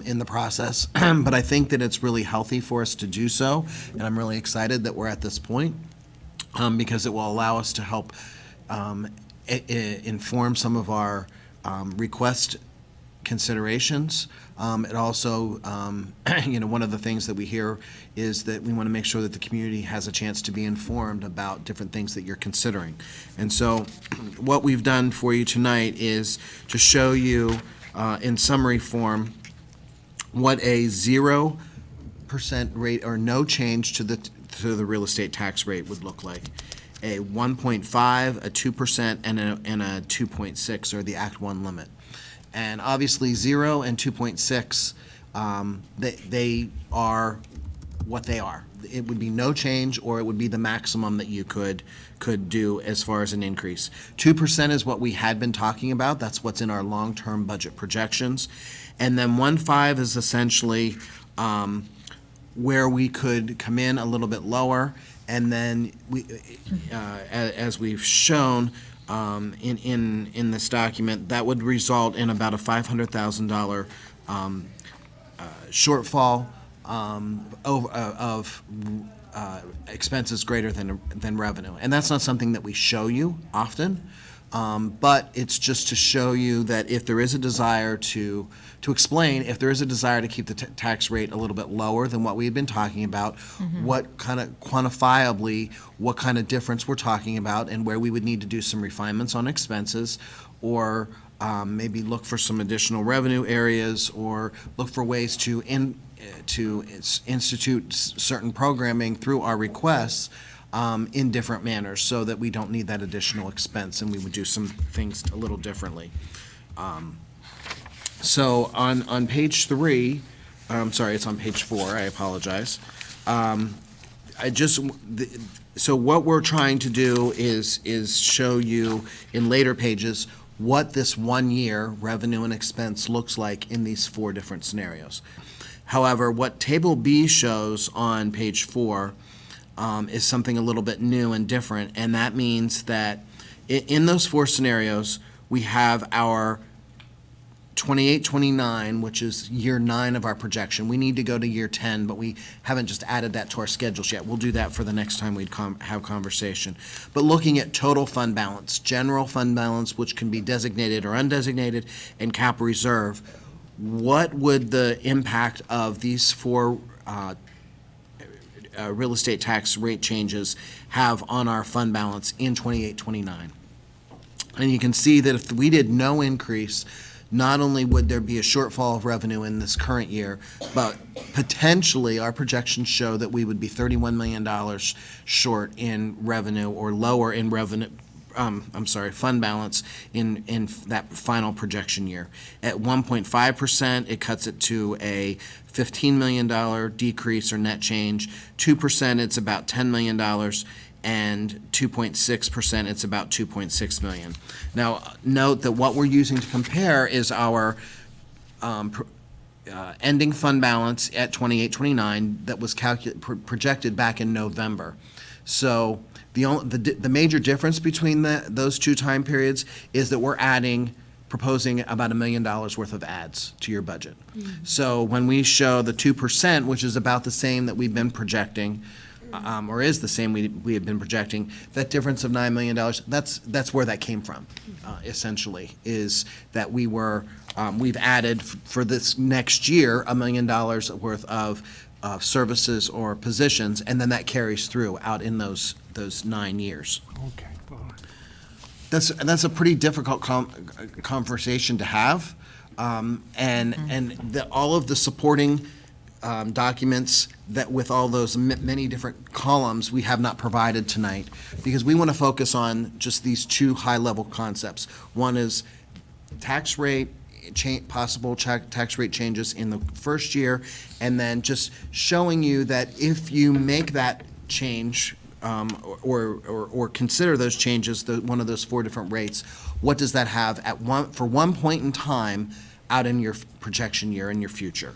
in the process, but I think that it's really healthy for us to do so, and I'm really excited that we're at this point because it will allow us to help inform some of our request considerations. It also, one of the things that we hear is that we want to make sure that the community has a chance to be informed about different things that you're considering. And so what we've done for you tonight is to show you in summary form what a 0% rate or no change to the real estate tax rate would look like. A 1.5, a 2%, and a 2.6 are the Act 1 limit. And obviously 0 and 2.6, they are what they are. It would be no change, or it would be the maximum that you could do as far as an increase. 2% is what we had been talking about. That's what's in our long-term budget projections. And then 1.5 is essentially where we could come in a little bit lower. And then, as we've shown, in this document, that would result in about a $500,000 shortfall of expenses greater than revenue. And that's not something that we show you often, but it's just to show you that if there is a desire to explain, if there is a desire to keep the tax rate a little bit lower than what we've been talking about, what kind of quantifiably, what kind of difference we're talking about, and where we would need to do some refinements on expenses, or maybe look for some additional revenue areas, or look for ways to institute certain programming through our requests in different manners, so that we don't need that additional expense, and we would do some things a little differently. So on page 3, I'm sorry, it's on page 4, I apologize. So what we're trying to do is show you in later pages what this 1 year revenue and expense looks like in these 4 different scenarios. However, what Table B shows on page 4 is something a little bit new and different, and that means that in those 4 scenarios, we have our 28-29, which is year 9 of our projection. We need to go to year 10, but we haven't just added that to our schedules yet. We'll do that for the next time we have conversation. But looking at total fund balance, general fund balance, which can be designated or undesignated, and capital reserve, what would the impact of these 4 real estate tax rate changes have on our fund balance in 28-29? And you can see that if we did no increase, not only would there be a shortfall of revenue in this current year, but potentially our projections show that we would be $31 million short in revenue, or lower in revenue, fund balance in that final projection year. At 1.5%, it cuts it to a $15 million decrease or net change. 2%, it's about $10 million. And 2.6%, it's about $2.6 million. Now, note that what we're using to compare is our ending fund balance at 28-29 that was projected back in November. So the major difference between those 2 time periods is that we're proposing about $1 million worth of adds to your budget. So when we show the 2%, which is about the same that we've been projecting, or is the same we have been projecting, that difference of $9 million, that's where that came from, essentially, is that we've added for this next year $1 million worth of services or positions, and then that carries through out in those 9 years. Okay. That's a pretty difficult conversation to have, and all of the supporting documents that with all those many different columns we have not provided tonight, because we want to focus on just these 2 high-level concepts. One is tax rate, possible tax rate changes in the first year, and then just showing you that if you make that change or consider those changes, one of those 4 different rates, what does that have for one point in time out in your projection year in your future?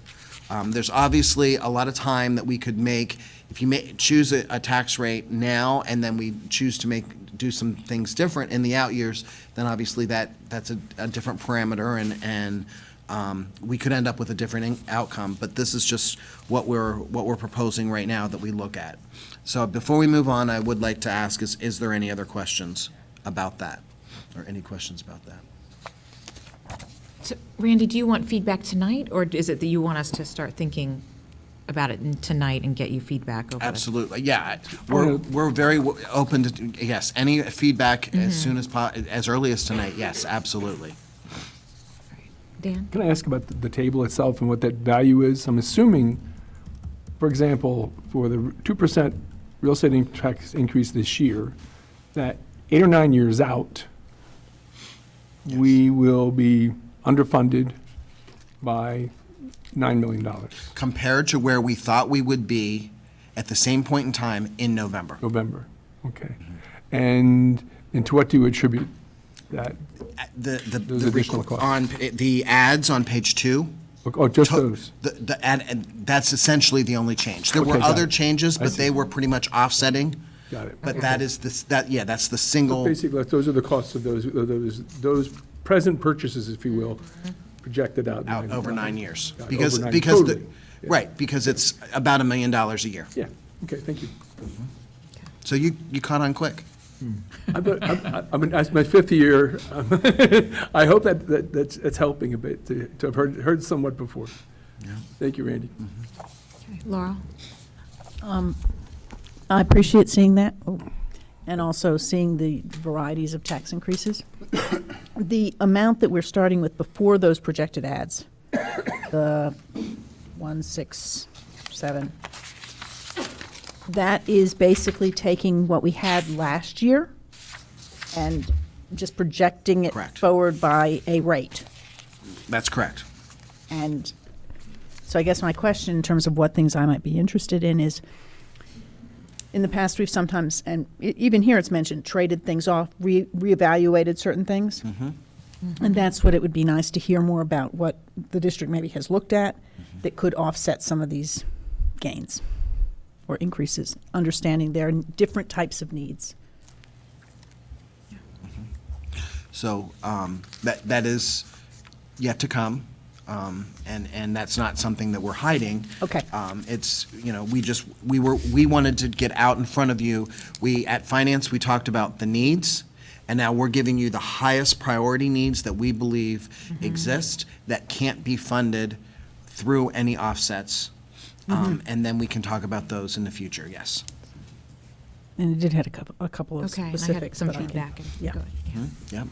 There's obviously a lot of time that we could make, if you choose a tax rate now and then we choose to do some things different in the out years, then obviously that's a different parameter, and we could end up with a different outcome. But this is just what we're proposing right now that we look at. So before we move on, I would like to ask, is there any other questions about that, or any questions about that? So, Randy, do you want feedback tonight, or is it that you want us to start thinking about it tonight and get you feedback over? Absolutely, yeah. We're very open to, yes, any feedback as soon as early as tonight, yes, absolutely. Dan? Can I ask about the table itself and what that value is? I'm assuming, for example, for the 2% real estate tax increase this year, that 8 or 9 years out, we will be underfunded by $9 million. Compared to where we thought we would be at the same point in time in November. November, okay. And to what do you attribute that? Those additional costs? On the ads on page 2. Oh, just those? The ad, that's essentially the only change. There were other changes, but they were pretty much offsetting. Got it. But Okay. that's the So single, basically, those are the costs of those present purchases, if you will, projected out. over 9 years. Got it, Because, over 9 because, the- totally. Yeah. right, because it's about $1 million a year. Yeah, okay, thank you. So you caught on quick. That's my 5th year. I hope that's helping a bit, to have heard somewhat before. Thank you, Randy. Laurel? I appreciate seeing that, and also seeing the varieties of tax increases. The amount that we're starting with before those projected ads, the 167, that is basically taking what we had last year and just projecting it forward by a rate. That's correct. And so I guess my question in terms of what things I might be interested in is, in the past, we've sometimes, and even here it's mentioned, traded things off, reevaluated certain things. And that's what it would be nice to hear more about, what the district maybe has looked at that could offset some of these gains or increases, understanding there are different types of needs. So that is yet to come, and that's not something that we're hiding. Okay. It's, we wanted to get out in front of you. At Finance, we talked about the needs, and now we're giving you the highest priority needs that we believe exist that can't be funded through any offsets. And then we can talk about those in the future, yes. And it did have a couple of Okay, and I had specifics. some but I can- feedback. Yeah. Yep.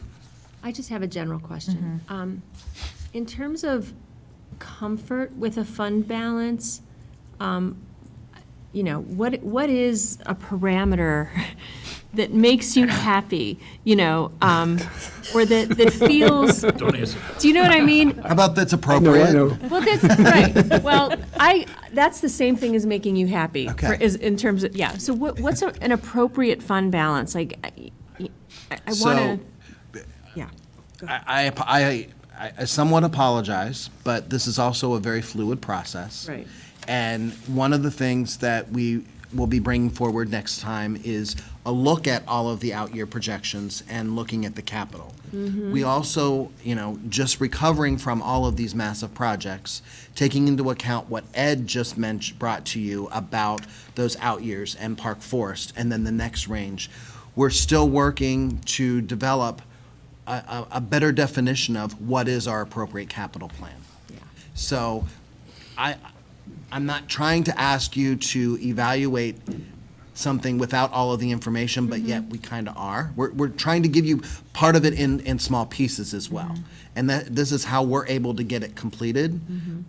I just have a general question. In terms of comfort with a fund balance, what is a parameter that makes you happy, or that feels? Don't answer. Do you know what I mean? How about that's appropriate? I know. Well, that's right. Well, that's the same thing as making you happy. Okay. In terms of, yeah. So what's an appropriate fund balance? Like, I want to. Yeah. I somewhat apologize, but this is also a very fluid process. Right. And one of the things that we will be bringing forward next time is a look at all of the out-year projections and looking at the capital. We also, just recovering from all of these massive projects, taking into account what Ed just brought to you about those out years and Park Forest, and then the next range. We're still working to develop a better definition of what is our appropriate capital plan. Yeah. So I'm not trying to ask you to evaluate something without all of the information, but yet we kind of are. We're trying to give you part of it in small pieces as well. And this is how we're able to get it completed.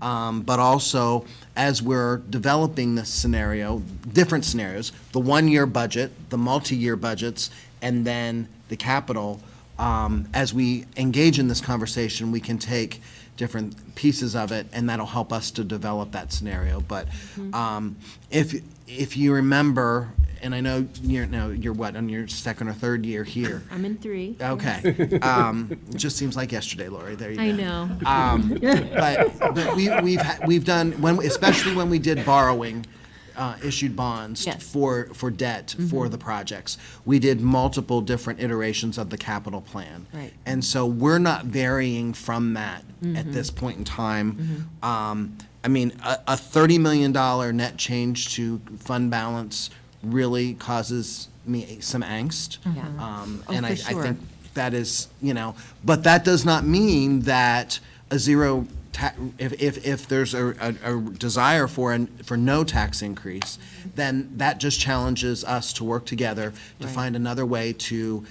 But also, as we're developing this scenario, different scenarios, the one-year budget, the multi-year budgets, and then the capital, as we engage in this conversation, we can take different pieces of it, and that'll help us to develop that scenario. But if you remember, and I know you're what, on your second or third year here? I'm in 3. Okay. It just seems like yesterday, Lori. There you go. I know. But we've done, especially when we did borrowing, issued bonds Yes. for debt for the projects. We did multiple different iterations of the capital plan. Right. And so we're not varying from that at this point in time. I mean, a $30 million net change to fund balance really causes me some angst. Yeah. And for I sure. think that is, but that does not mean that a zero if there's a desire for no tax increase, then that just challenges us to work together to find another way to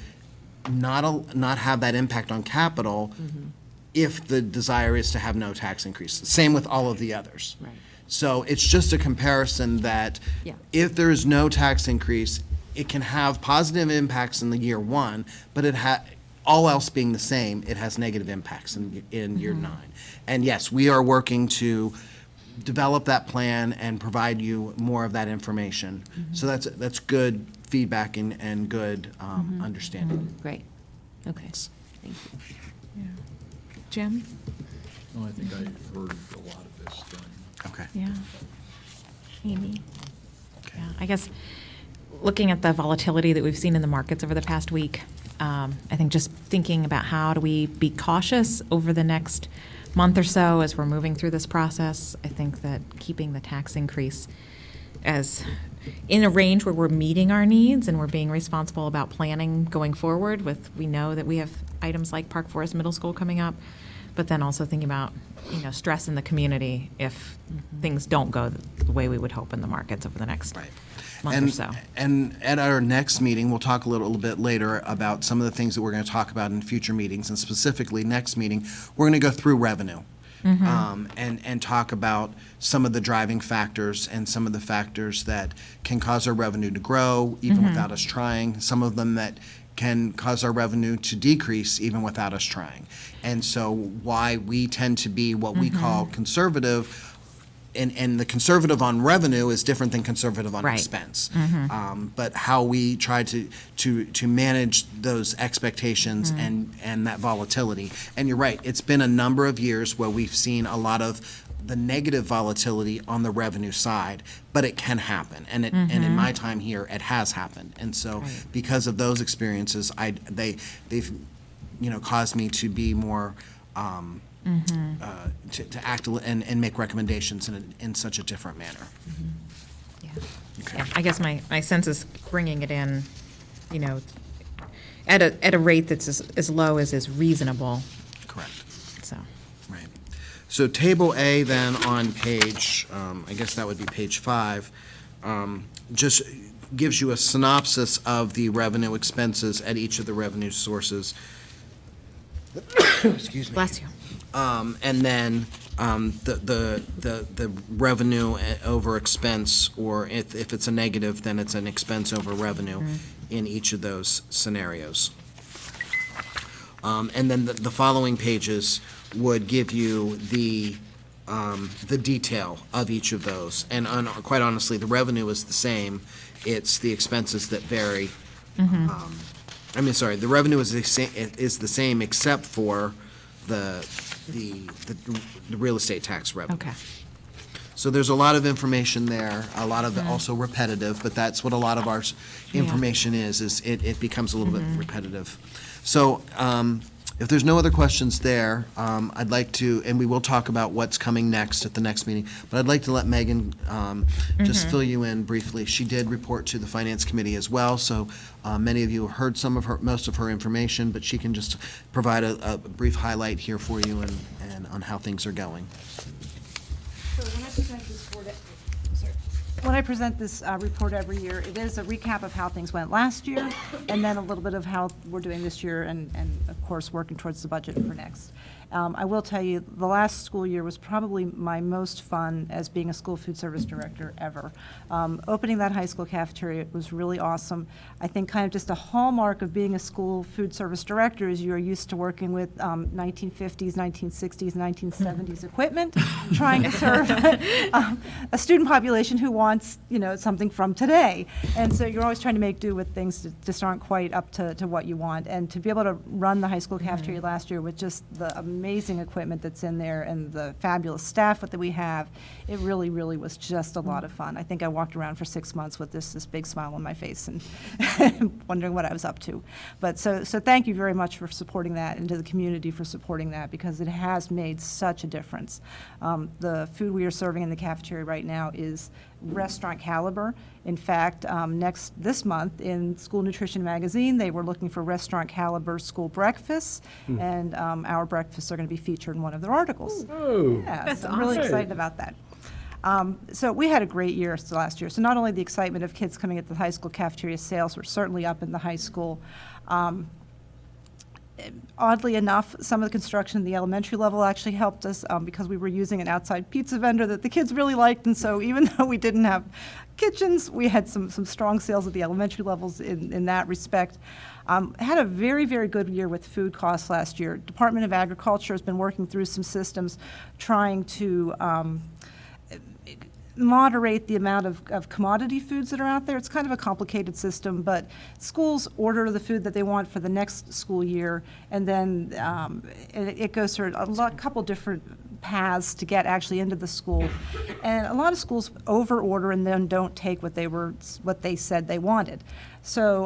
not have that impact on capital if the desire is to have no tax increase. Same with all of the others. Right. So it's just a comparison that Yeah. if there is no tax increase, it can have positive impacts in the year one, but all else being the same, it has negative impacts in year 9. And yes, we are working to develop that plan and provide you more of that information. So that's good feedback and good understanding. Great. Okay. Thank you. Jim? No, I think I heard a lot of this. Okay. Yeah. Amy? Yeah, I guess looking at the volatility that we've seen in the markets over the past week, I think just thinking about how do we be cautious over the next month or so as we're moving through this process. I think that keeping the tax increase as in a range where we're meeting our needs and we're being responsible about planning going forward with, we know that we have items like Park Forest Middle School coming up, but then also thinking about, stress in the community if things don't go the way we would hope in the markets over the next month or so. And at our next meeting, we'll talk a little bit later about some of the things that we're going to talk about in future meetings, and specifically next meeting, we're going to go through revenue. And talk about some of the driving factors and some of the factors that can cause our revenue to grow even without us trying, some of them that can cause our revenue to decrease even without us trying. And so why we tend to be what we call conservative, and the conservative on revenue is different than conservative on expense. But how we try to manage those expectations and that volatility. And you're right, it's been a number of years where we've seen a lot of the negative volatility on the revenue side, but it can happen. And and in my time here, it has happened. And so because of those experiences, they've caused me to be more to act and make recommendations in such a different manner. Yeah, I guess my sense is bringing it in, at a rate that's as low as is reasonable. Correct. So. Right. So Table A then on page, I guess that would be page 5, just gives you a synopsis of the revenue expenses at each of the revenue sources. Excuse me. Bless you. And then the revenue over expense, or if it's a negative, then it's an expense over revenue in each of those scenarios. And then the following pages would give you the detail of each of those. And quite honestly, the revenue is the same. It's the expenses that vary. The revenue is the same except for the real estate tax revenue. Okay. So there's a lot of information there, a lot of it also repetitive, but that's what a lot of our information is it becomes a little bit repetitive. So if there's no other questions there, I'd like to, and we will talk about what's coming next at the next meeting, but I'd like to let Megan just fill you in briefly. She did report to the Finance Committee as well, so many of you have heard most of her information, but she can just provide a brief highlight here for you and on how things are going. So when I present this report every year, it is a recap of how things went last year, and then a little bit of how we're doing this year, and of course, working towards the budget for next. I will tell you, the last school year was probably my most fun as being a school food service director ever. Opening that high school cafeteria was really awesome. I think kind of just a hallmark of being a school food service director is you're used to working with 1950s, 1960s, 1970s equipment, trying to serve a student population who wants, something from today. And so you're always trying to make do with things that just aren't quite up to what you want. And to be able to run the high school cafeteria last year with just the amazing equipment that's in there and the fabulous staff that we have, it really, really was just a lot of fun. I think I walked around for 6 months with this big smile on my face and wondering what I was up to. But so thank you very much for supporting that, and to the community for supporting that, because it has made such a difference. The food we are serving in the cafeteria right now is restaurant caliber. In fact, this month in School Nutrition Magazine, they were looking for restaurant caliber school breakfasts, and our breakfasts are going to be featured in one of their articles. Oh, yeah, that's so I'm really awesome. excited about that. So we had a great year last year. So not only the excitement of kids coming at the high school cafeteria, sales were certainly up in the high school. Oddly enough, some of the construction in the elementary level actually helped us because we were using an outside pizza vendor that the kids really liked, and so even though we didn't have kitchens, we had some strong sales at the elementary levels in that respect. Had a very, very good year with food costs last year. Department of Agriculture has been working through some systems trying to moderate the amount of commodity foods that are out there. It's kind of a complicated system, but schools order the food that they want for the next school year, and then it goes through a couple different paths to get actually into the school. And a lot of schools over-order and then don't take what they said they wanted. So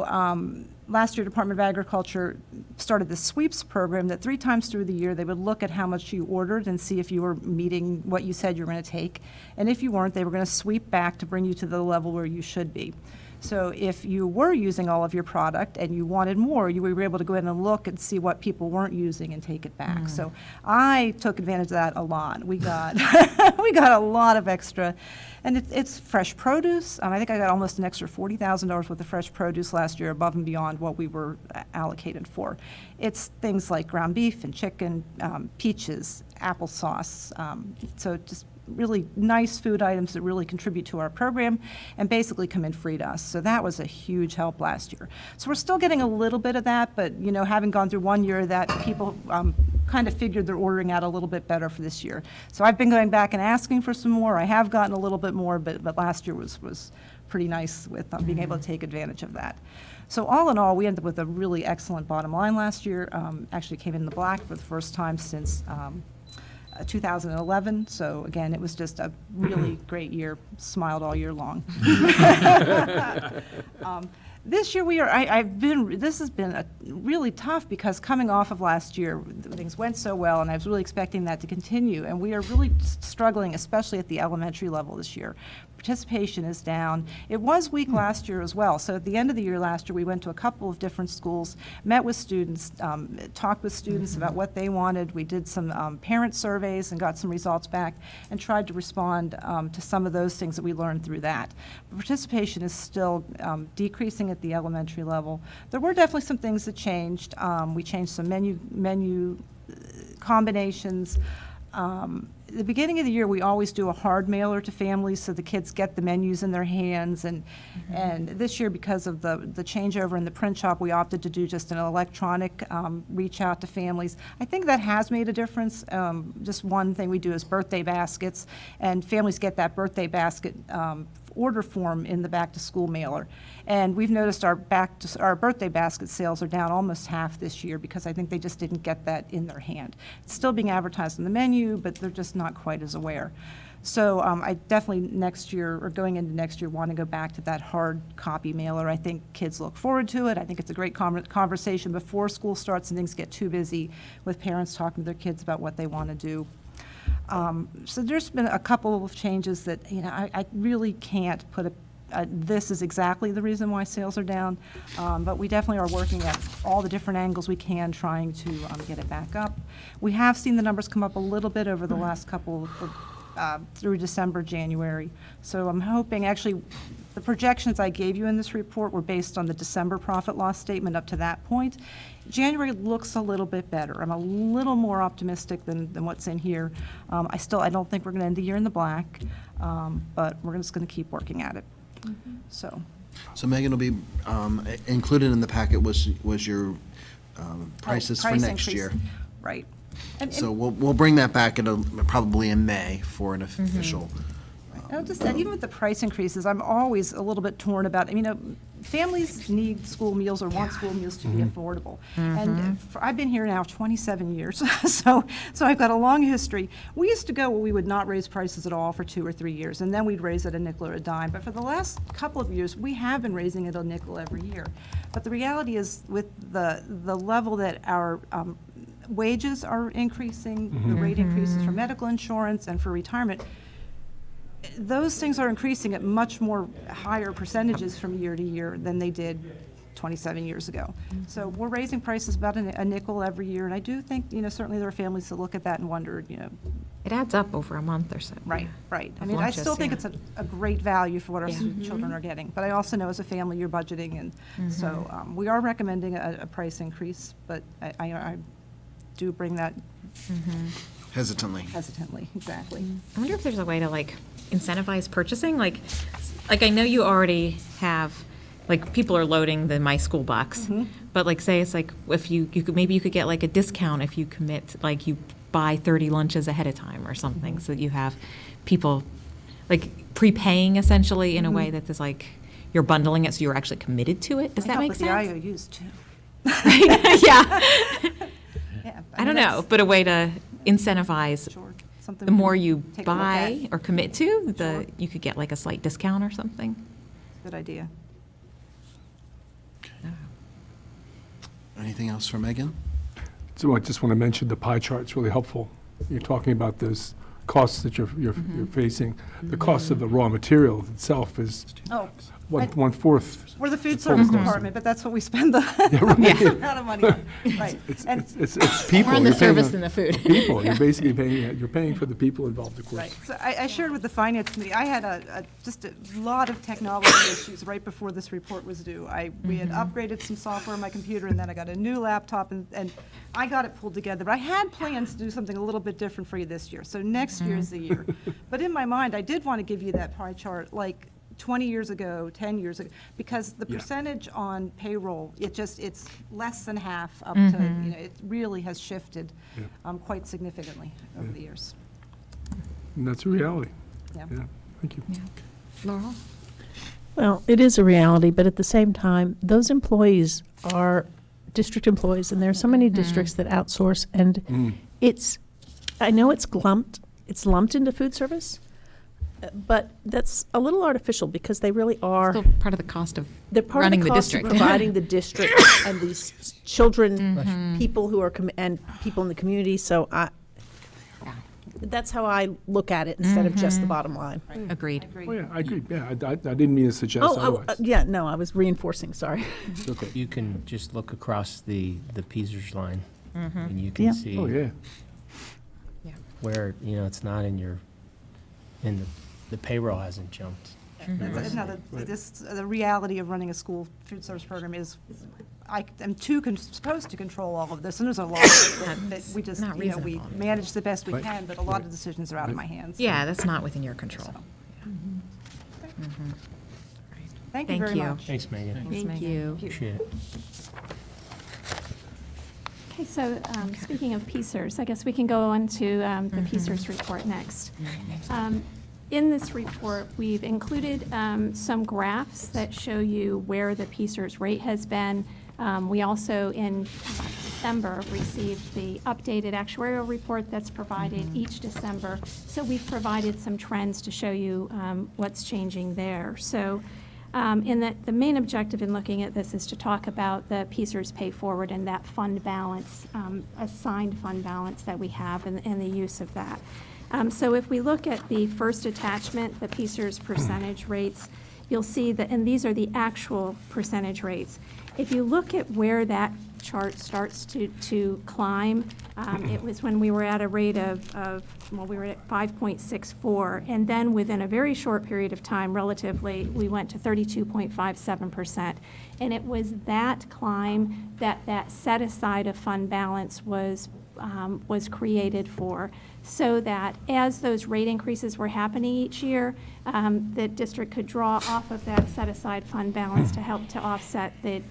last year, Department of Agriculture started the sweeps program that 3 times through the year, they would look at how much you ordered and see if you were meeting what you said you were going to take. And if you weren't, they were going to sweep back to bring you to the level where you should be. So if you were using all of your product and you wanted more, you were able to go in and look and see what people weren't using and take it back. So I took advantage of that a lot. We got we got a lot of extra, and it's fresh produce. I think I got almost an extra $40,000 worth of fresh produce last year, above and beyond what we were allocated for. It's things like ground beef and chicken, peaches, applesauce. So just really nice food items that really contribute to our program and basically come in free to us. So that was a huge help last year. So we're still getting a little bit of that, but having gone through one year that people kind of figured they're ordering out a little bit better for this year. So I've been going back and asking for some more. I have gotten a little bit more, but last year was pretty nice with being able to take advantage of that. So all in all, we ended up with a really excellent bottom line last year. Actually came in the black for the first time since 2011. So again, it was just a really great year. Smiled all year long. This year this has been really tough because coming off of last year, things went so well, and I was really expecting that to continue. And we are really struggling, especially at the elementary level this year. Participation is down. It was weak last year as well. So at the end of the year last year, we went to a couple of different schools, met with students, talked with students about what they wanted. We did some parent surveys and got some results back and tried to respond to some of those things that we learned through that. But participation is still decreasing at the elementary level. There were definitely some things that changed. We changed some menu combinations. At the beginning of the year, we always do a hard mailer to families so the kids get the menus in their hands. And this year, because of the changeover in the print shop, we opted to do just an electronic reach out to families. I think that has made a difference. Just one thing we do is birthday baskets, and families get that birthday basket order form in the back-to-school mailer. And we've noticed our birthday basket sales are down almost half this year because I think they just didn't get that in their hand. It's still being advertised on the menu, but they're just not quite as aware. So I definitely next year, or going into next year, want to go back to that hard copy mailer. I think kids look forward to it. I think it's a great conversation before school starts and things get too busy with parents talking to their kids about what they want to do. So there's been a couple of changes that, I really can't put this is exactly the reason why sales are down, but we definitely are working at all the different angles we can trying to get it back up. We have seen the numbers come up a little bit over the last couple through December, January. So I'm hoping, actually, the projections I gave you in this report were based on the December profit loss statement up to that point. January looks a little bit better. I'm a little more optimistic than what's in here. I don't think we're going to end the year in the black, but we're just going to keep working at it. So Megan, will be included in the packet was your prices for next year. Right. So we'll bring that back probably in May for an official. I'll just add, even with the price increases, I'm always a little bit torn about, families need school meals or want school meals to be affordable. And I've been here now 27 years, so I've got a long history. We used to go where we would not raise prices at all for 2 or 3 years, and then we'd raise it a nickel or a dime. But for the last couple of years, we have been raising it a nickel every year. But the reality is, with the level that our wages are increasing, the rate increases for medical insurance and for retirement, those things are increasing at much more higher percentages from year to year than they did 27 years ago. So we're raising prices about a nickel every year, and I do think, certainly there are families that look at that and wonder, It adds up over a month or so. Right. I still think it's a great value for what our children are getting, but I also know as a family you're budgeting, and so we are recommending a price increase, but I do bring that Hesitantly, exactly. I wonder if there's a way to incentivize purchasing. Like I know you already have, people are loading the My School box, but say it's if you could get a discount if you commit, you buy 30 lunches ahead of time or something, so that you have people prepaying essentially in a way that is you're bundling it so you're actually committed to it. Does that make sense? I help with the IOUs too. Yeah. Yeah, I don't know, but a way to incentivize something. The we more can you take a look buy at. or commit to, you could get like a slight discount or something. Good idea. Anything else for Megan? So I just want to mention the pie chart's really helpful. You're talking about those costs that you're facing. The cost of the raw material itself is Oh, one-fourth. We're the food the total service cost. department, but that's what we spend the amount of money on. Right. And- It's people. More on the You're paying service than the food. People, you're basically paying for the people involved, of course. Right. So I shared with the finance committee, I had just a lot of technology issues right before this report was due. We had upgraded some software on my computer, and then I got a new laptop, and I got it pulled together. But I had plans to do something a little bit different for you this year, so next year is the year. But in my mind, I did want to give you that pie chart, like 20 years ago, 10 years ago, because the percentage on payroll, it's less than half up to, it really has shifted quite significantly over the years. And that's a reality. Yeah. Thank you. Laurel? Well, it is a reality, but at the same time, those employees are district employees, and there are so many districts that outsource, and I know it's lumped into food service, but that's a little artificial because they really are. Still part of the cost of They're part running of the the cost district. of providing the district and these children, people who are, and people in the community, so that's how I look at it instead of just the bottom line. Agreed. Oh, yeah, I agree. Yeah, I didn't mean to suggest otherwise. Yeah, no, I was reinforcing, sorry. Okay. You can just look across the PSERS line, and you Yeah. can see Oh, yeah. where, it's not the payroll hasn't jumped. The reality of running a school food service program is, I am supposed to control all of this, and there's a lot that we just, Not we reasonable. manage the best we Right. can, but a lot of decisions are out of my hands. Yeah, that's not within your control. Thank you very much. Thanks, Megan. Thank you. Appreciate it. Okay, so speaking of PSERS, I guess we can go on to the PSERS report next. In this report, we've included some graphs that show you where the PSERS rate has been. We also, in December, received the updated actuarial report that's provided each December. So we've provided some trends to show you what's changing there. So the main objective in looking at this is to talk about the PSERS pay forward and that fund balance, assigned fund balance that we have and the use of that. So if we look at the first attachment, the PSERS percentage rates, you'll see that, and these are the actual percentage rates. If you look at where that chart starts to climb, it was when we were at a rate we were at 5.64, and then within a very short period of time, relatively, we went to 32.57%. And it was that climb that set aside of fund balance was created for, so that as those rate increases were happening each year, the district could draw off of that set aside fund balance to help to offset the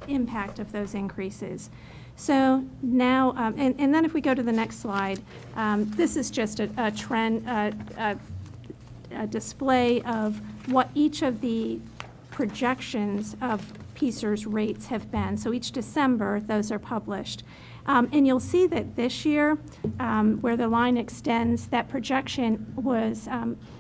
impact of those increases. So now, and then if we go to the next slide, this is just a trend, a display of what each of the projections of PSERS rates have been. So each December, those are published. And you'll see that this year, where the line extends, that projection was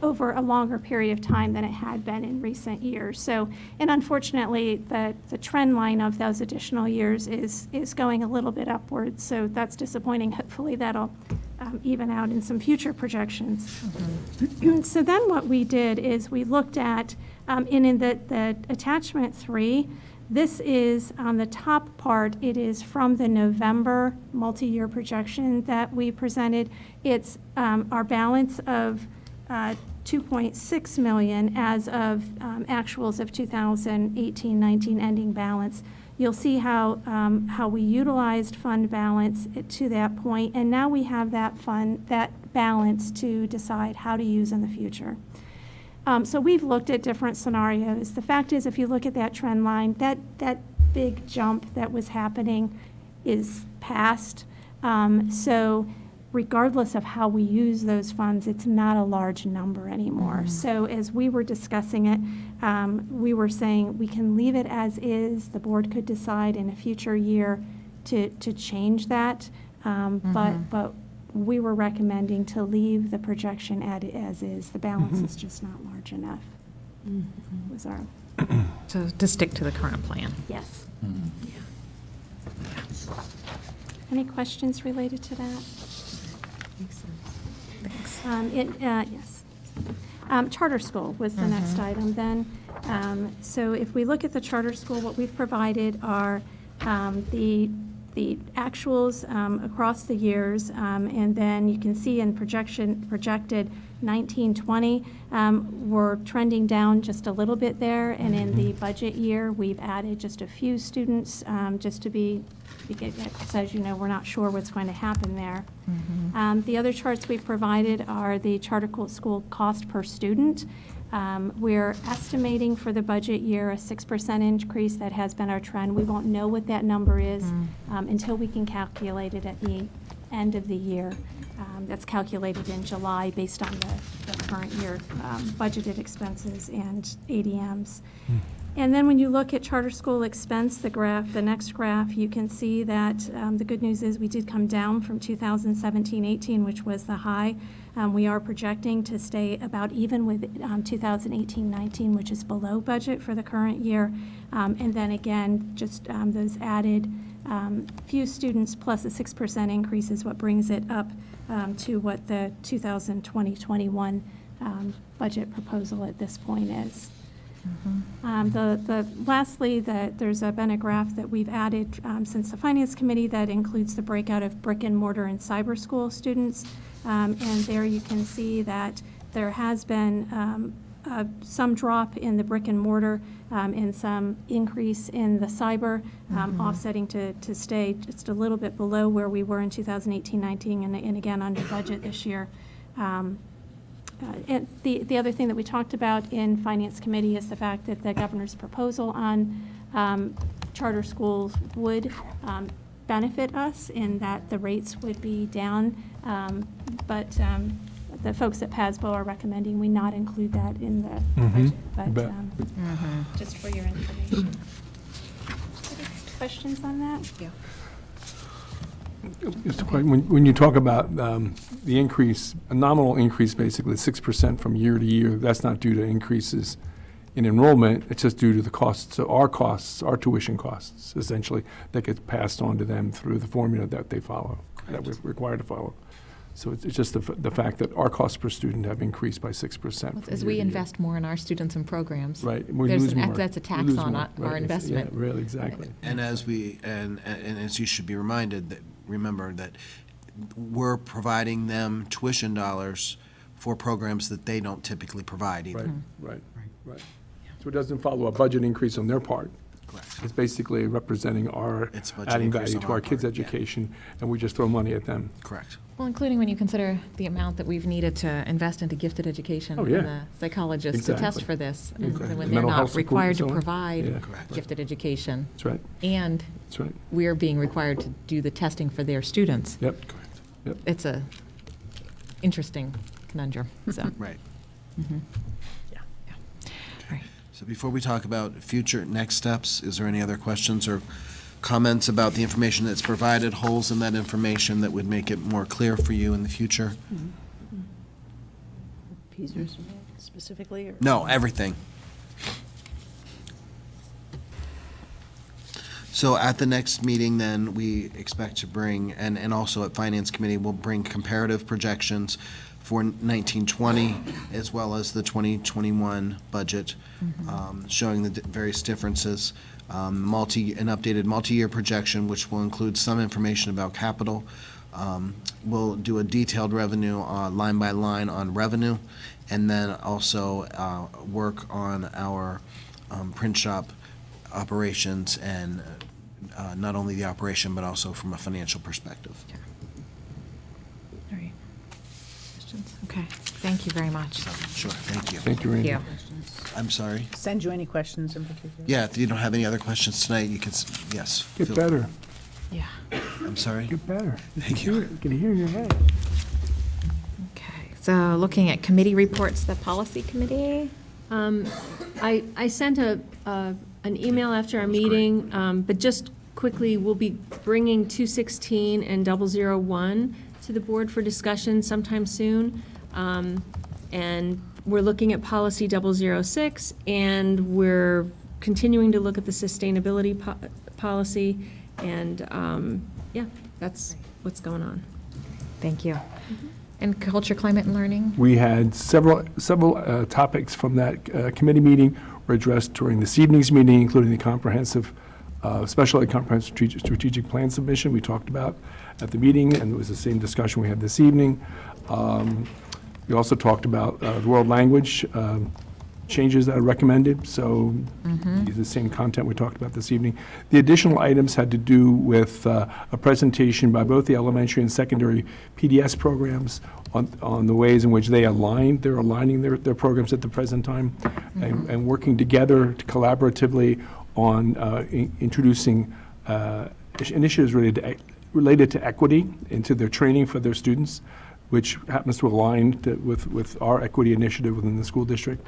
over a longer period of time than it had been in recent years. So, and unfortunately, the trend line of those additional years is going a little bit upwards. So that's disappointing. Hopefully that'll even out in some future projections. So then what we did is we looked at, in the attachment 3, this is on the top part, it is from the November multi-year projection that we presented. It's our balance of 2.6 million as of actuals of 2018-19 ending balance. You'll see how we utilized fund balance to that point, and now we have that balance to decide how to use in the future. So we've looked at different scenarios. The fact is, if you look at that trend line, that big jump that was happening is past. So regardless of how we use those funds, it's not a large number anymore. So as we were discussing it, we were saying we can leave it as is. The board could decide in a future year to change that. But we were recommending to leave the projection as is. The balance is just not large enough. Was our, So to stick to the current plan. yes. Any questions related to that? Thanks. Yes. Charter school was the next item then. So if we look at the charter school, what we've provided are the actuals across the years, and then you can see in projected 1920, we're trending down just a little bit there, and in the budget year, we've added just a few students just to because as you know, we're not sure what's going to happen there. The other charts we've provided are the charter school cost per student. We're estimating for the budget year a 6% increase. That has been our trend. We won't know what that number is until we can calculate it at the end of the year. That's calculated in July based on the current year budgeted expenses and ADMs. And then when you look at charter school expense, the next graph, you can see that the good news is we did come down from 2017-18, which was the high. We are projecting to stay about even with 2018-19, which is below budget for the current year. And then again, just those added few students plus a 6% increase is what brings it up to what the 2020-21 budget proposal at this point is. Lastly, there's been a graph that we've added since the Finance Committee that includes the breakout of brick and mortar and cyber school students. And there you can see that there has been some drop in the brick and mortar and some increase in the cyber, offsetting to stay just a little bit below where we were in 2018-19 and again under budget this year. And the other thing that we talked about in Finance Committee is the fact that the governor's proposal on charter schools would benefit us in that the rates would be down, but the folks at PASBO are recommending we not include that in the budget, but just for your information. Any questions on that? Yeah. When you talk about the increase, a nominal increase, basically 6% from year to year, that's not due to increases in enrollment, it's just due to the costs, so our tuition costs, essentially, that gets passed on to them through the formula that they follow, that we're required to follow. So it's just the fact that our costs per student have increased by 6%. As we invest more in our students and programs, right, we lose more. That's a tax on our right. investment. Yeah, really, exactly. And as and as you should be reminded, that remember that we're providing them tuition dollars for programs that they don't typically provide either. Right. So it doesn't follow a budget increase on their part. Correct. It's basically representing our adding value to our kids' education, and we just throw money at them. Correct. Well, including when you consider the amount that we've needed to invest into gifted education and the psychologists to test for this, and when they're not required to provide gifted education. That's right. And we're being required to do the testing for their students. Yep. Correct. Yep. It's a interesting conundrum. So. Right. Right. So before we talk about future next steps, is there any other questions or comments about the information that's provided, holes in that information that would make it more clear for you in the future? PSERS specifically? Or? No, everything. So at the next meeting, then, we expect to bring, and also at Finance Committee, we'll bring comparative projections for 1920, as well as the 2021 budget, showing the various differences. An updated multi-year projection, which will include some information about capital. We'll do a detailed revenue line by line on revenue, and then also work on our print shop operations, and not only the operation, but also from a financial perspective. All right. Questions? Okay. Thank you very much. Sure. Thank you. Thank you, Randy. I'm sorry? Send you any questions in particular? Yeah, if you don't have any other questions tonight, you can, yes. Get better. Yeah. I'm sorry? Get better. Thank you. You can hear in your head. Okay. So looking at committee reports, the policy committee. I sent an email after our meeting, but just quickly, we'll be bringing 216 and 001 to the board for discussion sometime soon. And we're looking at policy 006, and we're continuing to look at the sustainability policy. And yeah, that's what's going on. Thank you. And culture, climate, and learning? We had several topics from that committee meeting were addressed during this evening's meeting, including the comprehensive, special ed comprehensive strategic plan submission we talked about at the meeting, and it was the same discussion we had this evening. We also talked about the world language changes that are recommended, so the same content we talked about this evening. The additional items had to do with a presentation by both the elementary and secondary PDS programs on the ways in which they're aligning their programs at the present time, and working together collaboratively on introducing initiatives related to equity into their training for their students, which happens to align with our equity initiative within the school district.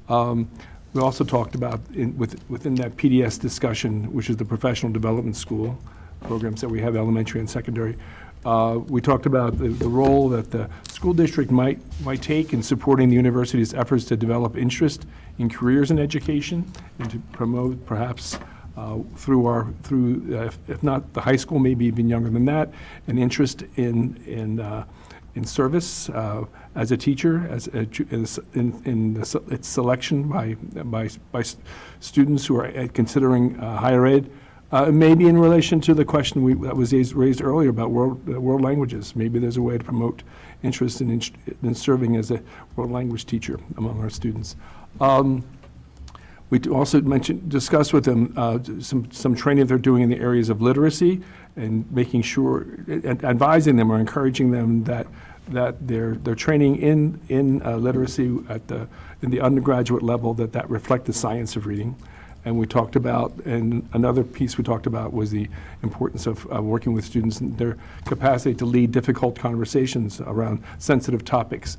We also talked about within that PDS discussion, which is the professional development school programs that we have, elementary and secondary. We talked about the role that the school district might take in supporting the university's efforts to develop interest in careers in education and to promote perhaps through if not the high school, maybe even younger than that, an interest in service as a teacher, in its selection by students who are considering higher ed. Maybe in relation to the question that was raised earlier about world languages. Maybe there's a way to promote interest in serving as a world language teacher among our students. We also discussed with them some training they're doing in the areas of literacy, and making sure, advising them or encouraging them that their training in literacy in the undergraduate level that reflect the science of reading. And we talked about, and another piece we talked about was the importance of working with students and their capacity to lead difficult conversations around sensitive topics,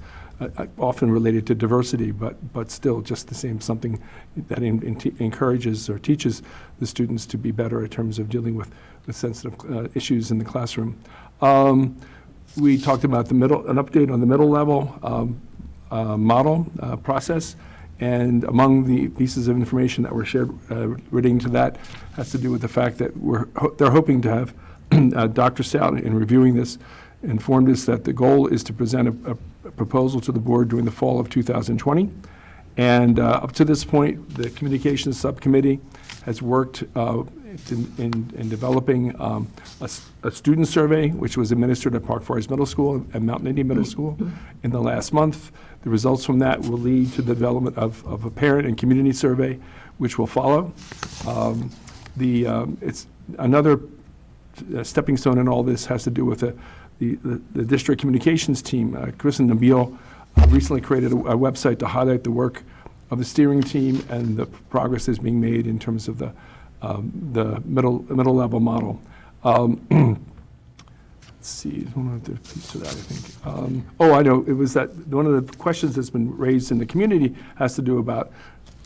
often related to diversity, but still just the same, something that encourages or teaches the students to be better in terms of dealing with sensitive issues in the classroom. We talked about an update on the middle level model process. And among the pieces of information that were shared relating to that has to do with the fact that they're hoping to have Dr. Stout, in reviewing this, informed us that the goal is to present a proposal to the board during the fall of 2020. And up to this point, the communications subcommittee has worked in developing a student survey, which was administered at Park Forest Middle School and Mountain Indian Middle School in the last month. The results from that will lead to the development of a parent and community survey, which will follow. It's another stepping stone in all this has to do with the district communications team. Chris and Nabil recently created a website to highlight the work of the steering team and the progress that's being made in terms of the middle level model. Let's see, one other piece to that, I think. I know, it was that one of the questions that's been raised in the community has to do about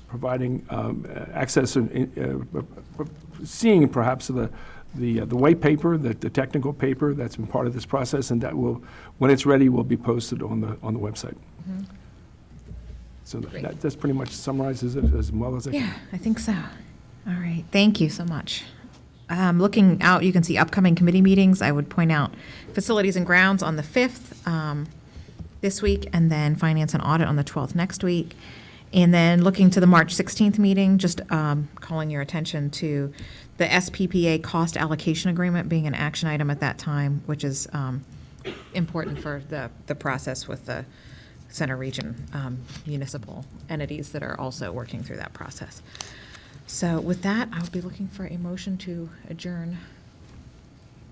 providing access and seeing perhaps the white paper, the technical paper that's been part of this process, and that will, when it's ready, will be posted on the website. Mm-hmm. So that pretty much summarizes it as well as I can. Yeah, I think so. All right, thank you so much. Looking out, you can see upcoming committee meetings. I would point out Facilities and Grounds on the 5th this week, and then Finance and Audit on the 12th next week. And then looking to the March 16th meeting, just calling your attention to the SPPA cost allocation agreement being an action item at that time, which is important for the process with the Center Region municipal entities that are also working through that process. So with that, I'll be looking for a motion to adjourn.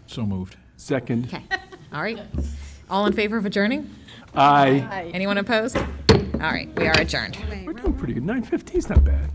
So moved. Second. Okay. All right. All in favor of adjourning? Aye. Anyone opposed? All right, we are adjourned. We're doing pretty good. 9:15 is not bad.